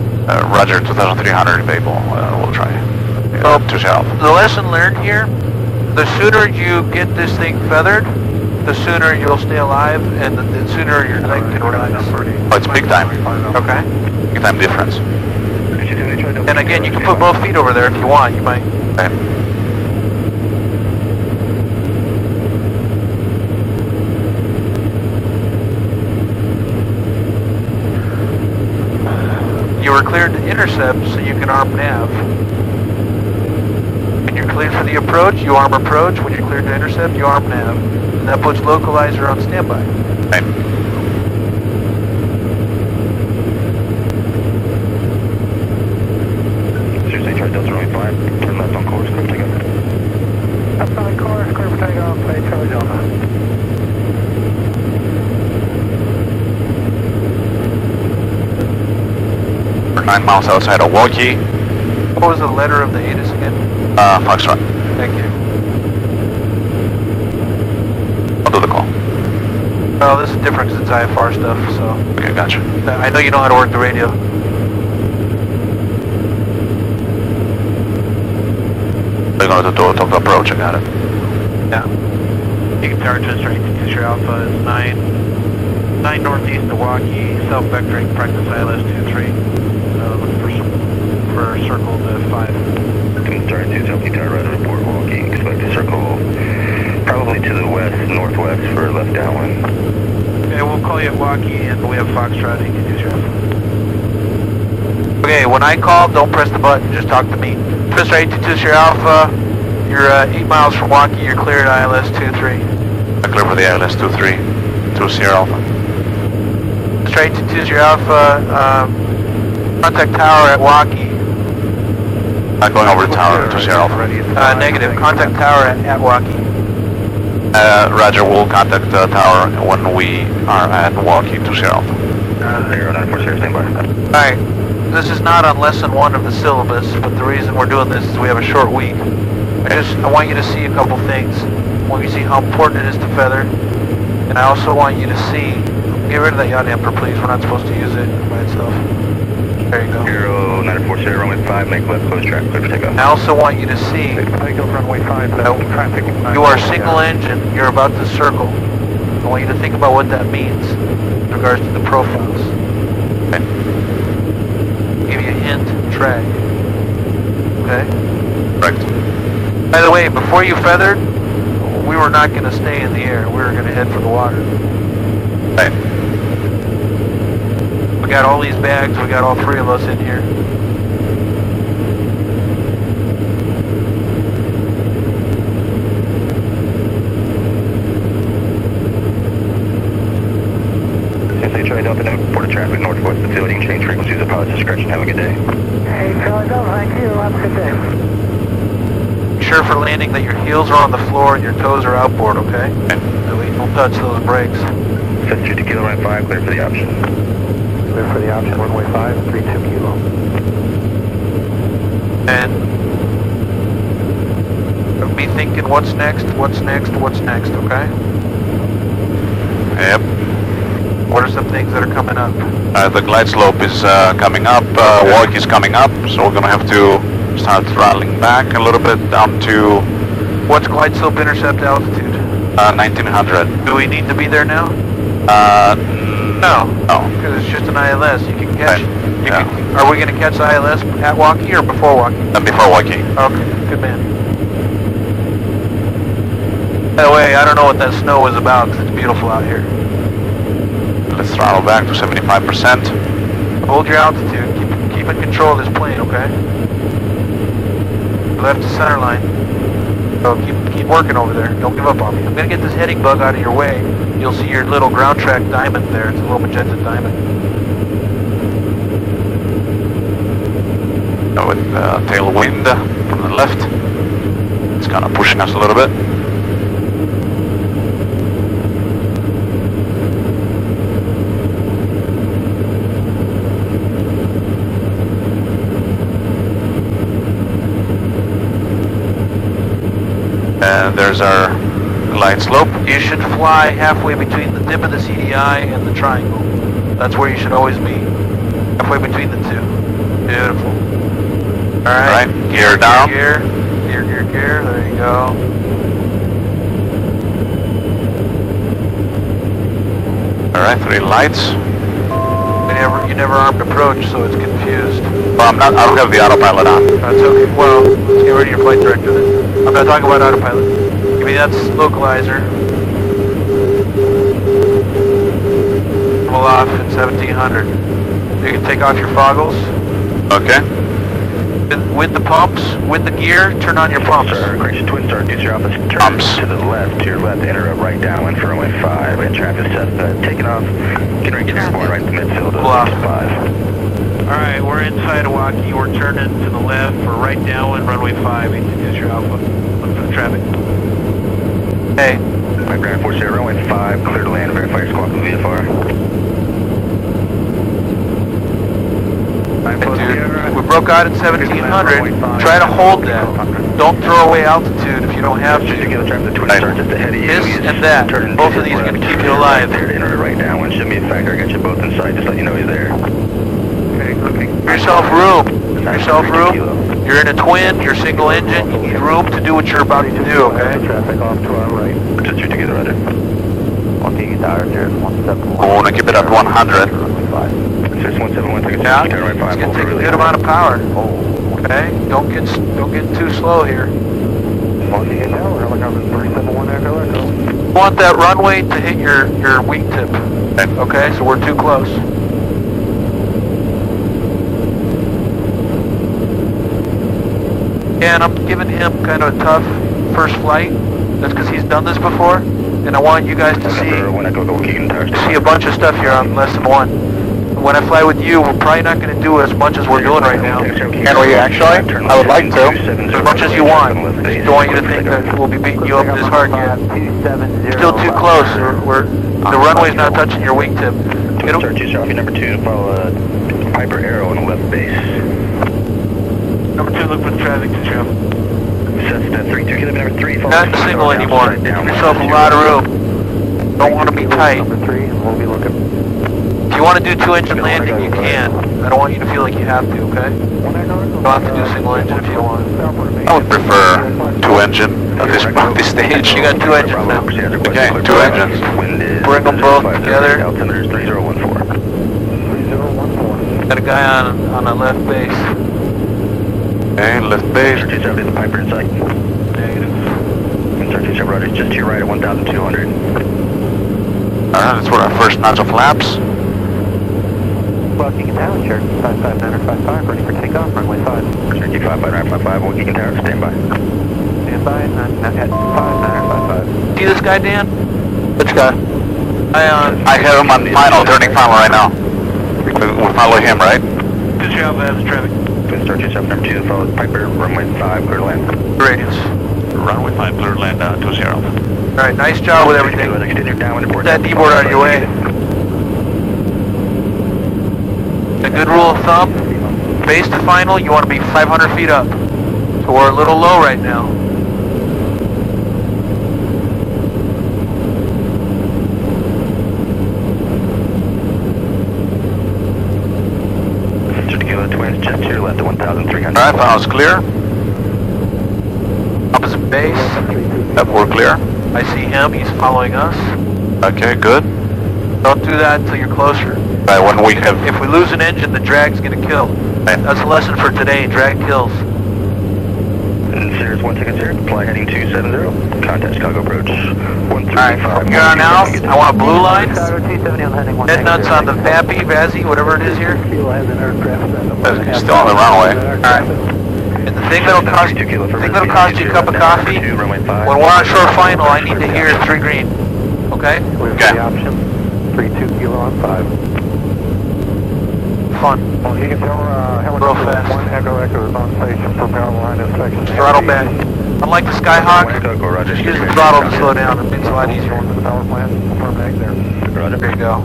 Roger, 2,300 if able. We'll try. Well, 2 Sierra Alpha. the lesson learned here, the sooner you get this thing feathered, the sooner you'll stay alive and the sooner your leg can rise. Oh, it's big time. Okay. Big time difference. And again, you can put both feet over there if you want. You might. Okay. You were cleared to intercept, so you can arm nav. When you're cleared for the approach, you arm approach. When you're cleared to intercept, you arm nav. And that puts localizer on standby. Okay. Seriously, try Delta runway 5. Turn left on course, clear for takeoff. Left on course, clear for takeoff, play Charlie Delta. 9 miles outside of Waukegan. What was the letter of the ATIS again? Foxtrot. Thank you. I'll do the call. Well, this is different because it's IFR stuff, so. Okay, gotcha. I know you know how to work the radio. They're going to do the approach, I got it. Yeah. You can tower twist right to 2 Sierra Alpha is 9 northeast of Waukegan, self-vectoring, practice ILS 2-3. Look for circle to 5. Start 2 Delta Tower right on Abort Waukegan. Expect to circle probably to the west, northwest for left downwind. Okay, we'll call you at Waukegan and we have Foxtrot 82 Sierra Alpha. Okay, when I call, don't press the button, just talk to me. Twist right to 2 Sierra Alpha, you're 8 miles from Waukegan, you're cleared ILS 2-3. I'm clear for the ILS 2-3, 2 Sierra Alpha. Straight to 2 Sierra Alpha, contact tower at Waukegan. I'm going over the tower to Sierra Alpha. Negative, contact tower at Waukegan. Roger, we'll contact the tower when we are at Waukegan to Sierra Alpha. 094 Sierra, stand by. Alright, this is not on lesson 1 of the syllabus, but the reason we're doing this is we have a short week. I want you to see a couple things. I want you to see how important it is to feather, and I also want you to see, get rid of that yaw damper please, we're not supposed to use it by itself. There you go. 094 Sierra, runway 5, make left, close track, clear for takeoff. I also want you to see Takeoff runway 5, traffic. you are single engine, you're about to circle. I want you to think about what that means in regards to the profiles. Okay. Give you a hint, drag. Okay? Correct. By the way, before you feathered, we were not going to stay in the air. We were going to head for the water. Okay. We got all these bags, we got all 3 of us in here. Seriously, Charlie Delta, no border traffic, northwest facility, and change frequencies at pilot's discretion. Have a good day. Hey, Charlie Delta, thank you. Have a good day. Be sure for landing that your heels are on the floor and your toes are outboard, okay? That way you don't touch those brakes. 750 kilo, runway 5, clear for the option. Clear for the option, runway 5, 32 kilo. And be thinking what's next, okay? Yep. What are some things that are coming up? The glide slope is coming up, walk is coming up, so we're going to have to start throttling back a little bit down to... What's glide slope intercept altitude? 1900. Do we need to be there now? No. Because it's just an ILS. You can catch. Yeah. Are we going to catch the ILS at Waukegan or before Waukegan? Before Waukegan. Okay, good man. By the way, I don't know what that snow was about because it's beautiful out here. Let's throttle back to 75%. Hold your altitude. Keep in control of this plane, okay? Left to center line. So keep working over there. Don't give up on me. I'm going to get this heading bug out of your way. You'll see your little ground track diamond there. It's a little magenta diamond. With tailwind from the left. It's kind of pushing us a little bit. And there's our glide slope. You should fly halfway between the tip of the CDI and the triangle. That's where you should always be. Halfway between the two. Beautiful. Alright. Gear down. Gear. There you go. Alright, 3 lights. You never armed approach, so it's confused. Well, I don't have the autopilot on. That's okay. Well, let's get rid of your flight director then. I'm not talking about autopilot. Give me that localizer. Pull off at 1700. You can take off your foggles. Okay. With the pumps, with the gear, turn on your pumps. Twin Star, use your office. Turn Pumps. to the left, enter right downwind for runway 5. And traffic set, taking off. Get ready to get airborne right in the midfield of 5. Alright, we're inside of Waukegan. We're turning to the left for right downwind, runway 5. Use your alpha. Look for the traffic. Hey. My ground force here, runway 5, clear to land, verify your squawk with VFR. We broke out at 1700. Try to hold that. Don't throw away altitude if you don't have to. This and that. Both of these are going to keep you alive. Enter right downwind. Should be a factor. I got you both in sight. Just let you know he's there. Give yourself room. Give yourself room. You're in a twin. You're single engine. You need room to do what you're about to do. Okay. Traffic off to our right. Just two together, Roger. We want to keep it at 100. 6171, take a Yeah, it's going to take a good amount of power. Okay, don't get too slow here. You want that runway to hit your wingtip. Okay, so we're too close. Yeah, and I'm giving him kind of a tough first flight. That's because he's done this before, and I want you guys to see a bunch of stuff here on less than 1. When I fly with you, we're probably not going to do as much as we're doing right now. Can we actually? I would like to. As much as you want. I just don't want you to think that we'll be beating you up this hard yet. Still too close. The runway's not touching your wingtip. Start you off your number 2 to follow Piper Arrow on the left base. Number 2, look for the traffic to jump. Sets that 32, get up number 3. Not single anymore. Give yourself a lot of room. Don't want to be tight. Number 3, and we'll be looking. If you want to do 2-engine landing, you can. I don't want you to feel like you have to, okay? You don't have to do single engine if you want. I would prefer 2-engine at this stage. You got 2 engines now. Okay, 2 engines. Bring them both together. Got a guy on a left base. Okay, left base. The Piper in sight. Negative. Roger, just to your right at 1,200. Alright, that's where our first notch of flaps. Waukegan Tower, Cherokee 55955, ready for takeoff, runway 5. Cherokee 55955, Waukegan Tower, stand by. Stand by, at 55955. See this guy, Dan? Which guy? I have him on final, turning final right now. We follow him, right? Good job, that's traffic. Twin Star 27, number 2, follow Piper, runway 5, clear to land. Radius. Runway 5, clear to land, 20. Alright, nice job with everything. Put that D-board out of your way. A good rule of thumb, base to final, you want to be 500 feet up. So we're a little low right now. Twins, just to your left at 1,300. Alright, final's clear. Opposite base. Yep, we're clear. I see him, he's following us. Okay, good. Don't do that until you're closer. Right, when we have... If we lose an engine, the drag's going to kill. Right. That's a lesson for today, drag kills. And Sirius 160, fly heading 270, contact Chicago approach 135. Alright, from here on out, I want a blue line. Head nuts on the Vazzy, whatever it is here. Still on the runway. Alright. And the thing that'll cost you a cup of coffee, when we're on short final, I need to hear 3 green. Okay? Okay. 32 kilo on 5. Fun. Real fast. Throttle back. Unlike the Skyhawk, just use the throttle to slow down. It makes it a lot easier. There you go.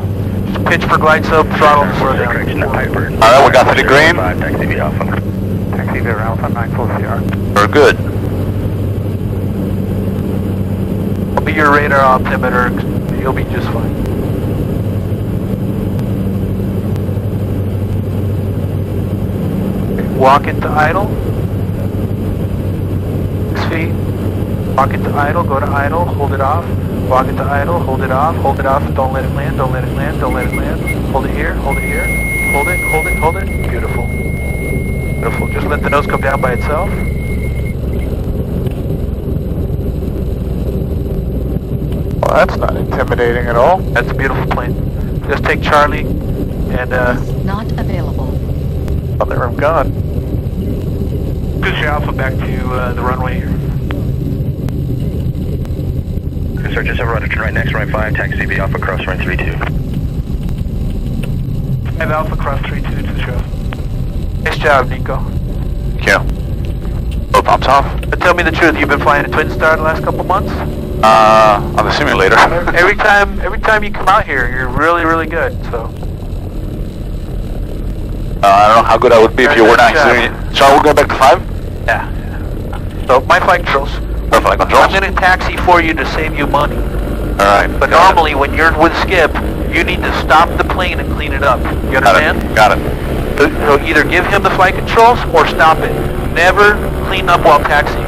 Just pitch for glide slope, throttle to slow down. Alright, we got 3 green. We're good. I'll be your radar altimeter, you'll be just fine. Okay, walk into idle. 6 feet. Walk into idle, go to idle, hold it off. Walk into idle, hold it off, don't let it land, don't let it land, don't let it land. Hold it here, hold it here. Hold it, hold it, hold it. Beautiful. Beautiful. Just let the nose come down by itself. Well, that's not intimidating at all. That's a beautiful plane. Just take Charlie and Not available. Oh, there I'm gone. push your Alpha back to the runway here. Sir, just have rudder, turn right next, right 5, taxi CB Alpha, cross run 32. I have Alpha cross 32 to show. Nice job, Nico. Thank you. Both pumps off. But tell me the truth, you've been flying a Twin Star the last couple months? On the simulator. every time you come out here, you're really, really good, so. I don't know how good I would be if you were not considering it. So we're going back to 5? Yeah. So, my flight controls. Flight controls. I'm going to taxi for you to save you money. Alright. But normally, when you're with Skip, you need to stop the plane and clean it up. You understand? Got it. So either give him the flight controls or stop it. Never clean up while taxiing.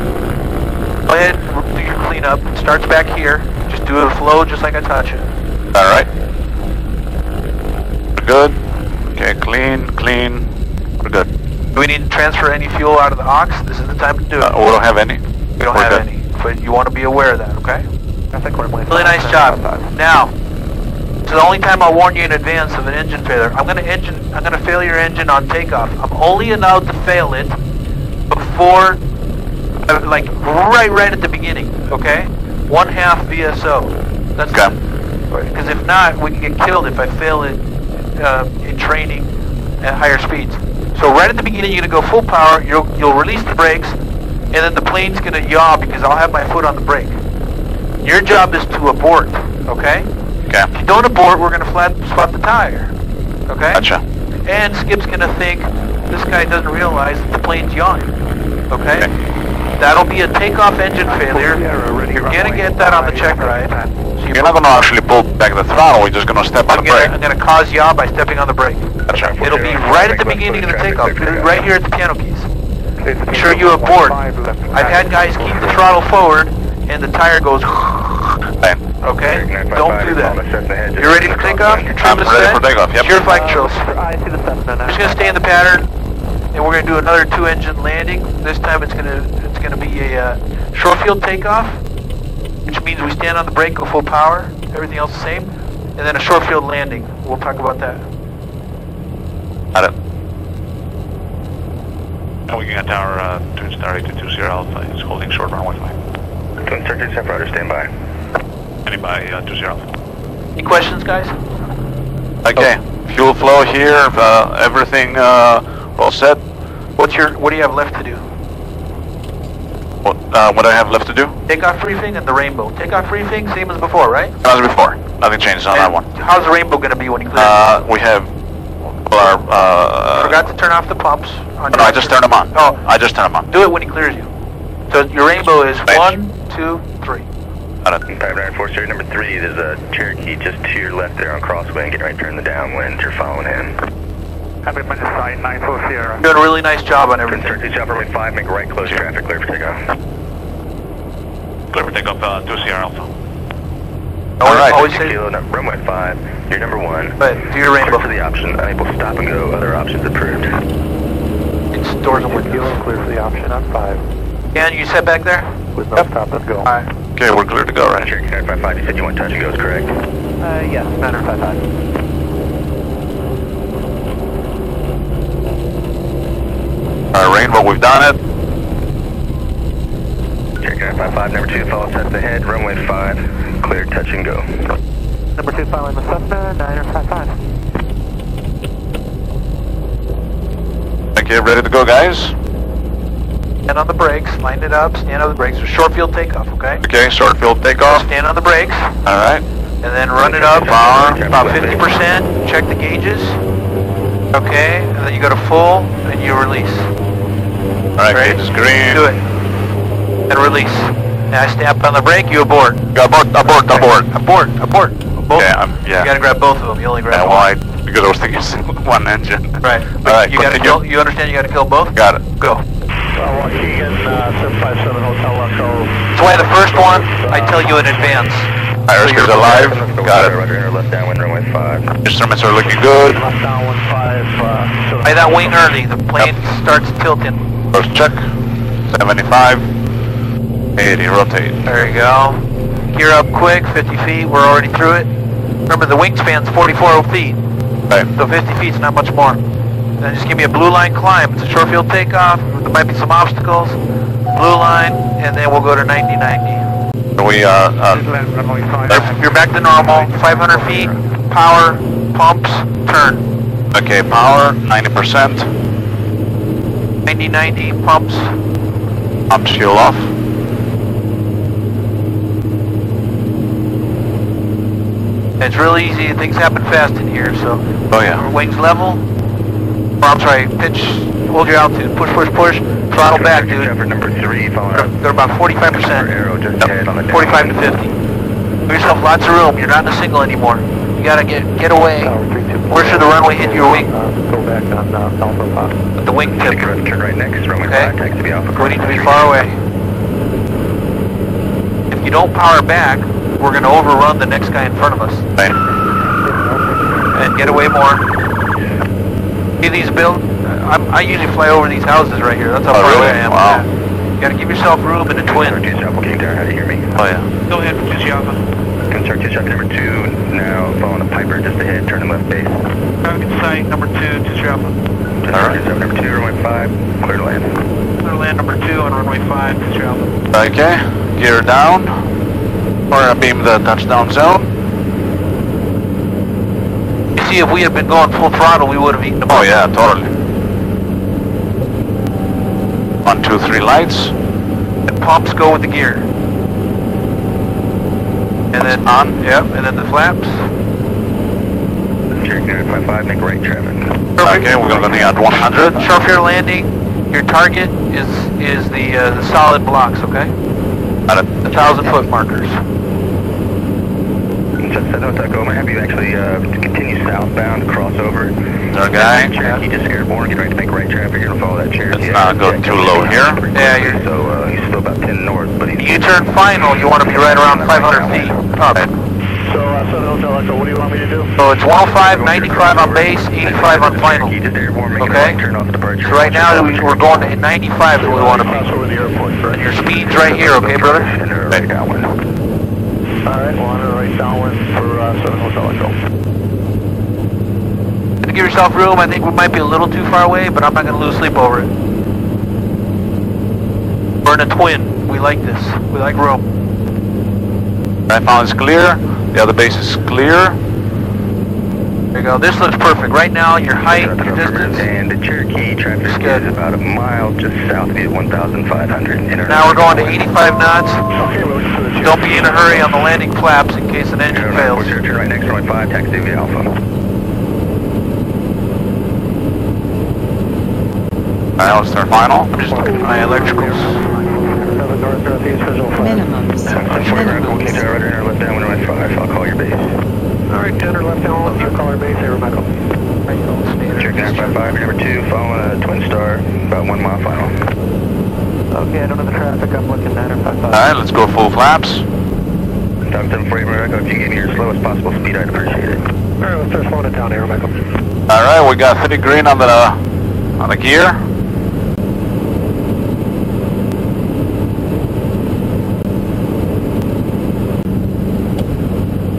Go ahead, do your cleanup. It starts back here. Just do a flow just like I taught you. Alright. We're good. Okay, clean. We're good. Do we need to transfer any fuel out of the aux? This is the time to do it. We don't have any. We don't have any. But you want to be aware of that, okay? I think we're Really nice job. Now, it's the only time I'll warn you in advance of an engine failure. I'm gonna fail your engine on takeoff. I'm only allowed to fail it before, like right at the beginning, okay? 1/2 VSO. That's okay. Because if not, we can get killed if I fail it in training at higher speeds. So right at the beginning, you're gonna go full power. You'll release the brakes, and then the plane's gonna yaw because I'll have my foot on the brake. Your job is to abort, okay? Okay. If you don't abort, we're gonna spot the tire, okay? Gotcha. And Skip's gonna think this guy doesn't realize that the plane's yawing, okay? That'll be a takeoff engine failure. You're gonna get that on the check ride. So You're not gonna actually pull back the throttle. We're just gonna step on the brake. I'm gonna cause yaw by stepping on the brake. Gotcha. It'll be right at the beginning of the takeoff, right here at the piano keys. Make sure you abort. I've had guys keep the throttle forward, and the tire goes. Okay? Don't do that. You ready for takeoff? Your trim I'm is ready set? for takeoff, yep. Your flight controls. I see the Cessna now. I'm just gonna stay in the pattern, and we're gonna do another 2-engine landing. This time it's gonna be a short field takeoff, which means we stand on the brake, go full power, everything else the same, and then a short field landing. We'll talk about that. Got it. Waukegan Tower, Twin Star 8220 Alpha is holding short runway 5. Twin Star 27 rudder, stand by. Standing by 20 Alpha. Any questions, guys? Okay. Fuel flow here. Everything all set. What do you have left to do? What I have left to do? Takeoff briefing and the rainbow. Takeoff briefing, same as before, right? As before. Nothing changes on that one. How's the rainbow gonna be when you clear? We have our. Forgot to turn off the pumps. No, I just turned them on. Oh, I just turned them on. do it when he clears you. So your rainbow is Thanks. 1, 2, 3. Got it. 594, sir, number 3, there's a Cherokee just to your left there on crosswind. Get right turn the downwind. You're following him. Happy minus side, 94 Sierra. Doing a really nice job on Twin everything. Star 2 Chopper, runway 5, make right close traffic, clear for takeoff. Clear for takeoff 2 Sierra Alpha. Alright. Always say, Kilo, runway 5, you're number 1. but do your rainbow. Clear for the option, unable to stop and go, other options approved. It's doors and windows. Clear for the option on 5. And you set back there? With no stop and go. Alright. Okay, we're clear to go, right? Cherokee 955, you said you want touch and goes, correct? Yes, 955. Rainbow, we've done it. Cherokee 955, number 2, follow sets ahead, runway 5, clear, touch and go. Number 2 following the Cessna, 955. Okay, ready to go, guys? Stand on the brakes, line it up, stand on the brakes. Short field takeoff, okay? Okay, short field takeoff. Stand on the brakes, Alright. and then run it up about 50%. Check the gauges. Okay, and then you go to full, and you release. Alright, Ready? gauge is green. Do it. And release. Now I snap on the brake, you abort. Abort. Abort. Both. Yeah, yeah. You gotta grab both of them. You only grab one. Because I was thinking it's one engine. Right. Alright, You gotta kill. You understand? You gotta kill both. Got it. Go. Waukegan, 757 Hotel Echo. That's why the first one I tell you in advance. Iris is alive. Got it. Roger, left downwind, runway 5. Instruments are looking good. Left downwind 5. Play that wing early. The plane starts tilting. First check. 75. 80. Rotate. There you go. Gear up quick. 50 feet. We're already through it. Remember the wingspan's 44 feet. Right. So 50 feet's not much more. Then just give me a blue line climb. It's a short field takeoff. There might be some obstacles. Blue line, and then we'll go to 90-90. We You're back to normal. 500 feet. Power. Pumps. Turn. okay. Power 90%. 90-90. Pumps. Pumps fuel off. It's really easy. Things happen fast in here. So. Oh yeah. Wings level. Or I'm sorry. Pitch. Hold your altitude. Push. Throttle back, dude. Number 3, They're about 45%. Arrow just ahead on the 45 to 50. Give yourself lots of room. You're not in a single anymore. You gotta get away. Where should the runway hit your wing? Go back on Alpha 5. With the wing tip. Turn right next, runway Okay. 5, taxi to Alpha. We need to be far away. If you don't power back, we're gonna overrun the next guy in front of us. Right. And get away more. See these build? I usually fly over these houses right here. That's how far away I am. Wow. You gotta give yourself room in a twin. Turkish Alpha, King Tower, how do you hear me? Oh yeah. Go ahead, Turkish Alpha. Turkish Alpha number 2, now following the Piper just ahead, turning left base. Target site number 2, Turkish Alpha. Turkish Alpha number 2, runway 5, clear to land. Clear land number 2 on runway 5, Turkish Alpha. Okay. Gear down. We're gonna beam the touchdown zone. You see, if we had been going full throttle, we would have eaten them up. Oh yeah, totally. 1, 2, 3 lights. And pumps go with the gear. And then on. Yep, and then the flaps. Cherokee 955, make right traffic. Okay, we're gonna be at 100. Sharp air landing. Your target is the solid blocks, okay? Got it. 1,000-foot markers. Just said, I'm gonna have you actually continue southbound, cross over. Our guy. Cherokee just airborne, get ready to make right traffic. You're gonna follow that Cherokee. Let's not go too low here. Yeah, you're. So he's still about 10 north, but he's. U-turn final. You want to be right around 500 feet up. So, Southern Hotel Echo, what do you want me to do? So it's 105, 95 on base, 85 on final. Cherokee just airborne, make Okay. right turn off departure. So right now we're going to 95 that we want to be. Cross over the airport, And correct? your speed's right here, okay, brother? And right downwind. Alright, we'll honor right downwind for Southern Hotel Echo. To give yourself room, I think we might be a little too far away, but I'm not going to lose sleep over it. We're in a twin. We like this. We like room. Right now is clear. The other base is clear. There you go. This looks perfect. Right now, your height, your distance. And the Cherokee traffic Good. is about a mile just south of you at 1,500. Now we're going to 85 knots. Okay, we're looking for the Don't be in a hurry on the landing flaps in case an engine fails. Turn right next, runway 5, taxi to Alpha. Alright, let's start final. I'm just looking at my electricals. northeast visual 5. Minimums. Okay, tower right there, left down, runway 5, I'll call your base. Alright, tender left down, let's call our base here, Michael. Cherokee 955, number 2, following a Twin Star, about 1 mile final. Okay, I don't know the traffic, I'm looking 955. Alright, let's go full flaps. Talk 748, Morocco, if you give me your slowest possible speed, I'd appreciate it. Alright, let's start slowing it down here, Michael. Alright, we got 30 green on the gear.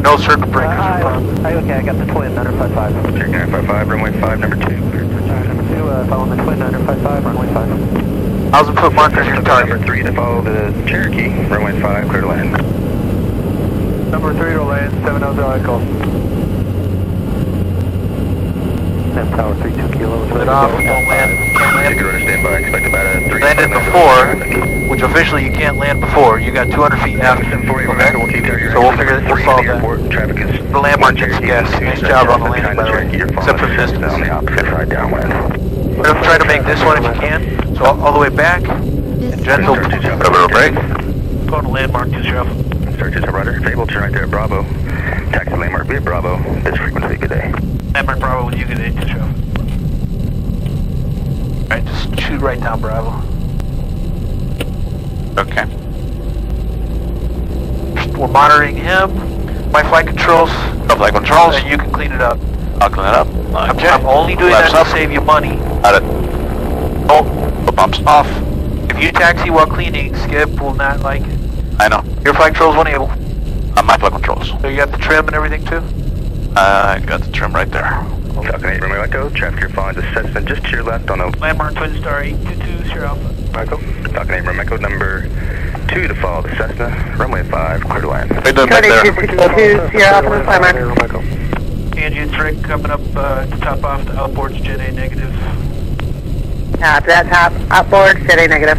No circuit breakers. Okay, I got the twin, 955. Cherokee 955, runway 5, number 2. Alright, number 2, following the twin, 955, runway 5. 1,000-foot markers your target. Number 3 to follow the Cherokee, runway 5, clear to land. Number 3 to land, 7 Hotel Echo. And tower 32 kilos. Put it off, don't land. Can't land. Take a rudder standby, expect about a 3. Landed before, which officially you can't land before. You got 200 feet now. 748, Okay? we'll keep target. So we'll solve that. Traffic is The landmark gets gas. Nice job on the landing, by the way. Except for the distance. on the opposite side downwind. We're going to try to make this one if you can. So all the way back. And gentle. Rubber break. Going to landmark 2 Sheriff. Search is a rudder. Fable, turn right there at Bravo. Taxi landmark via Bravo. This frequency, good day. Landmark Bravo with you, good day, 2 Sheriff. Alright, just shoot right down Bravo. Okay. We're monitoring him. My flight controls. No flight controls. And you can clean it up. I'll clean it up. Okay. I'm only doing Flaps that up. to save you money. Got it. Oh, The pumps. off. If you taxi while cleaning, Skip will not like it. I know. Your flight controls won't able. My flight controls. So you got the trim and everything too? I got the trim right there. Falcon 8, Romeo Echo. Traffic you're following the Cessna just to your left on the... Landmark Twin Star 822, Sierra Alpha. Echo. Falcon 8, Romeo Echo, number 2 to follow the Cessna. Runway 5, clear to land. How you doing back there? Sierra Alpha, landmark. Angie, it's Rick coming up to top off the outboards, Jet A negative. To that top, outboard, Jet A negative.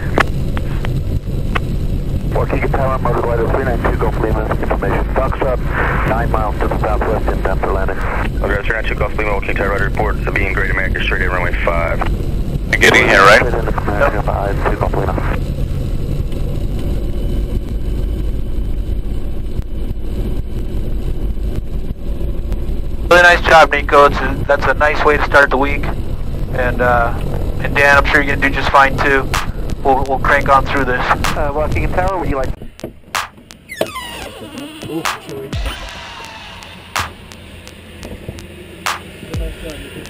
Waukegan Tower, motor glider 392, Gulf Lima, information. Fox up, 9 miles to the southwest, inbound for landing. Okay, 392 Gulf Lima, Waukegan Tower, rudder report, the being Great America, straight in runway 5. You're getting here, right? Yep. To Gulf Lima. Really nice job, Nico. That's a nice way to start the week. And Dan, I'm sure you're gonna do just fine too. We'll crank on through this. Waukegan Tower, would you like... Ooh, chewy. Nice job, Nico.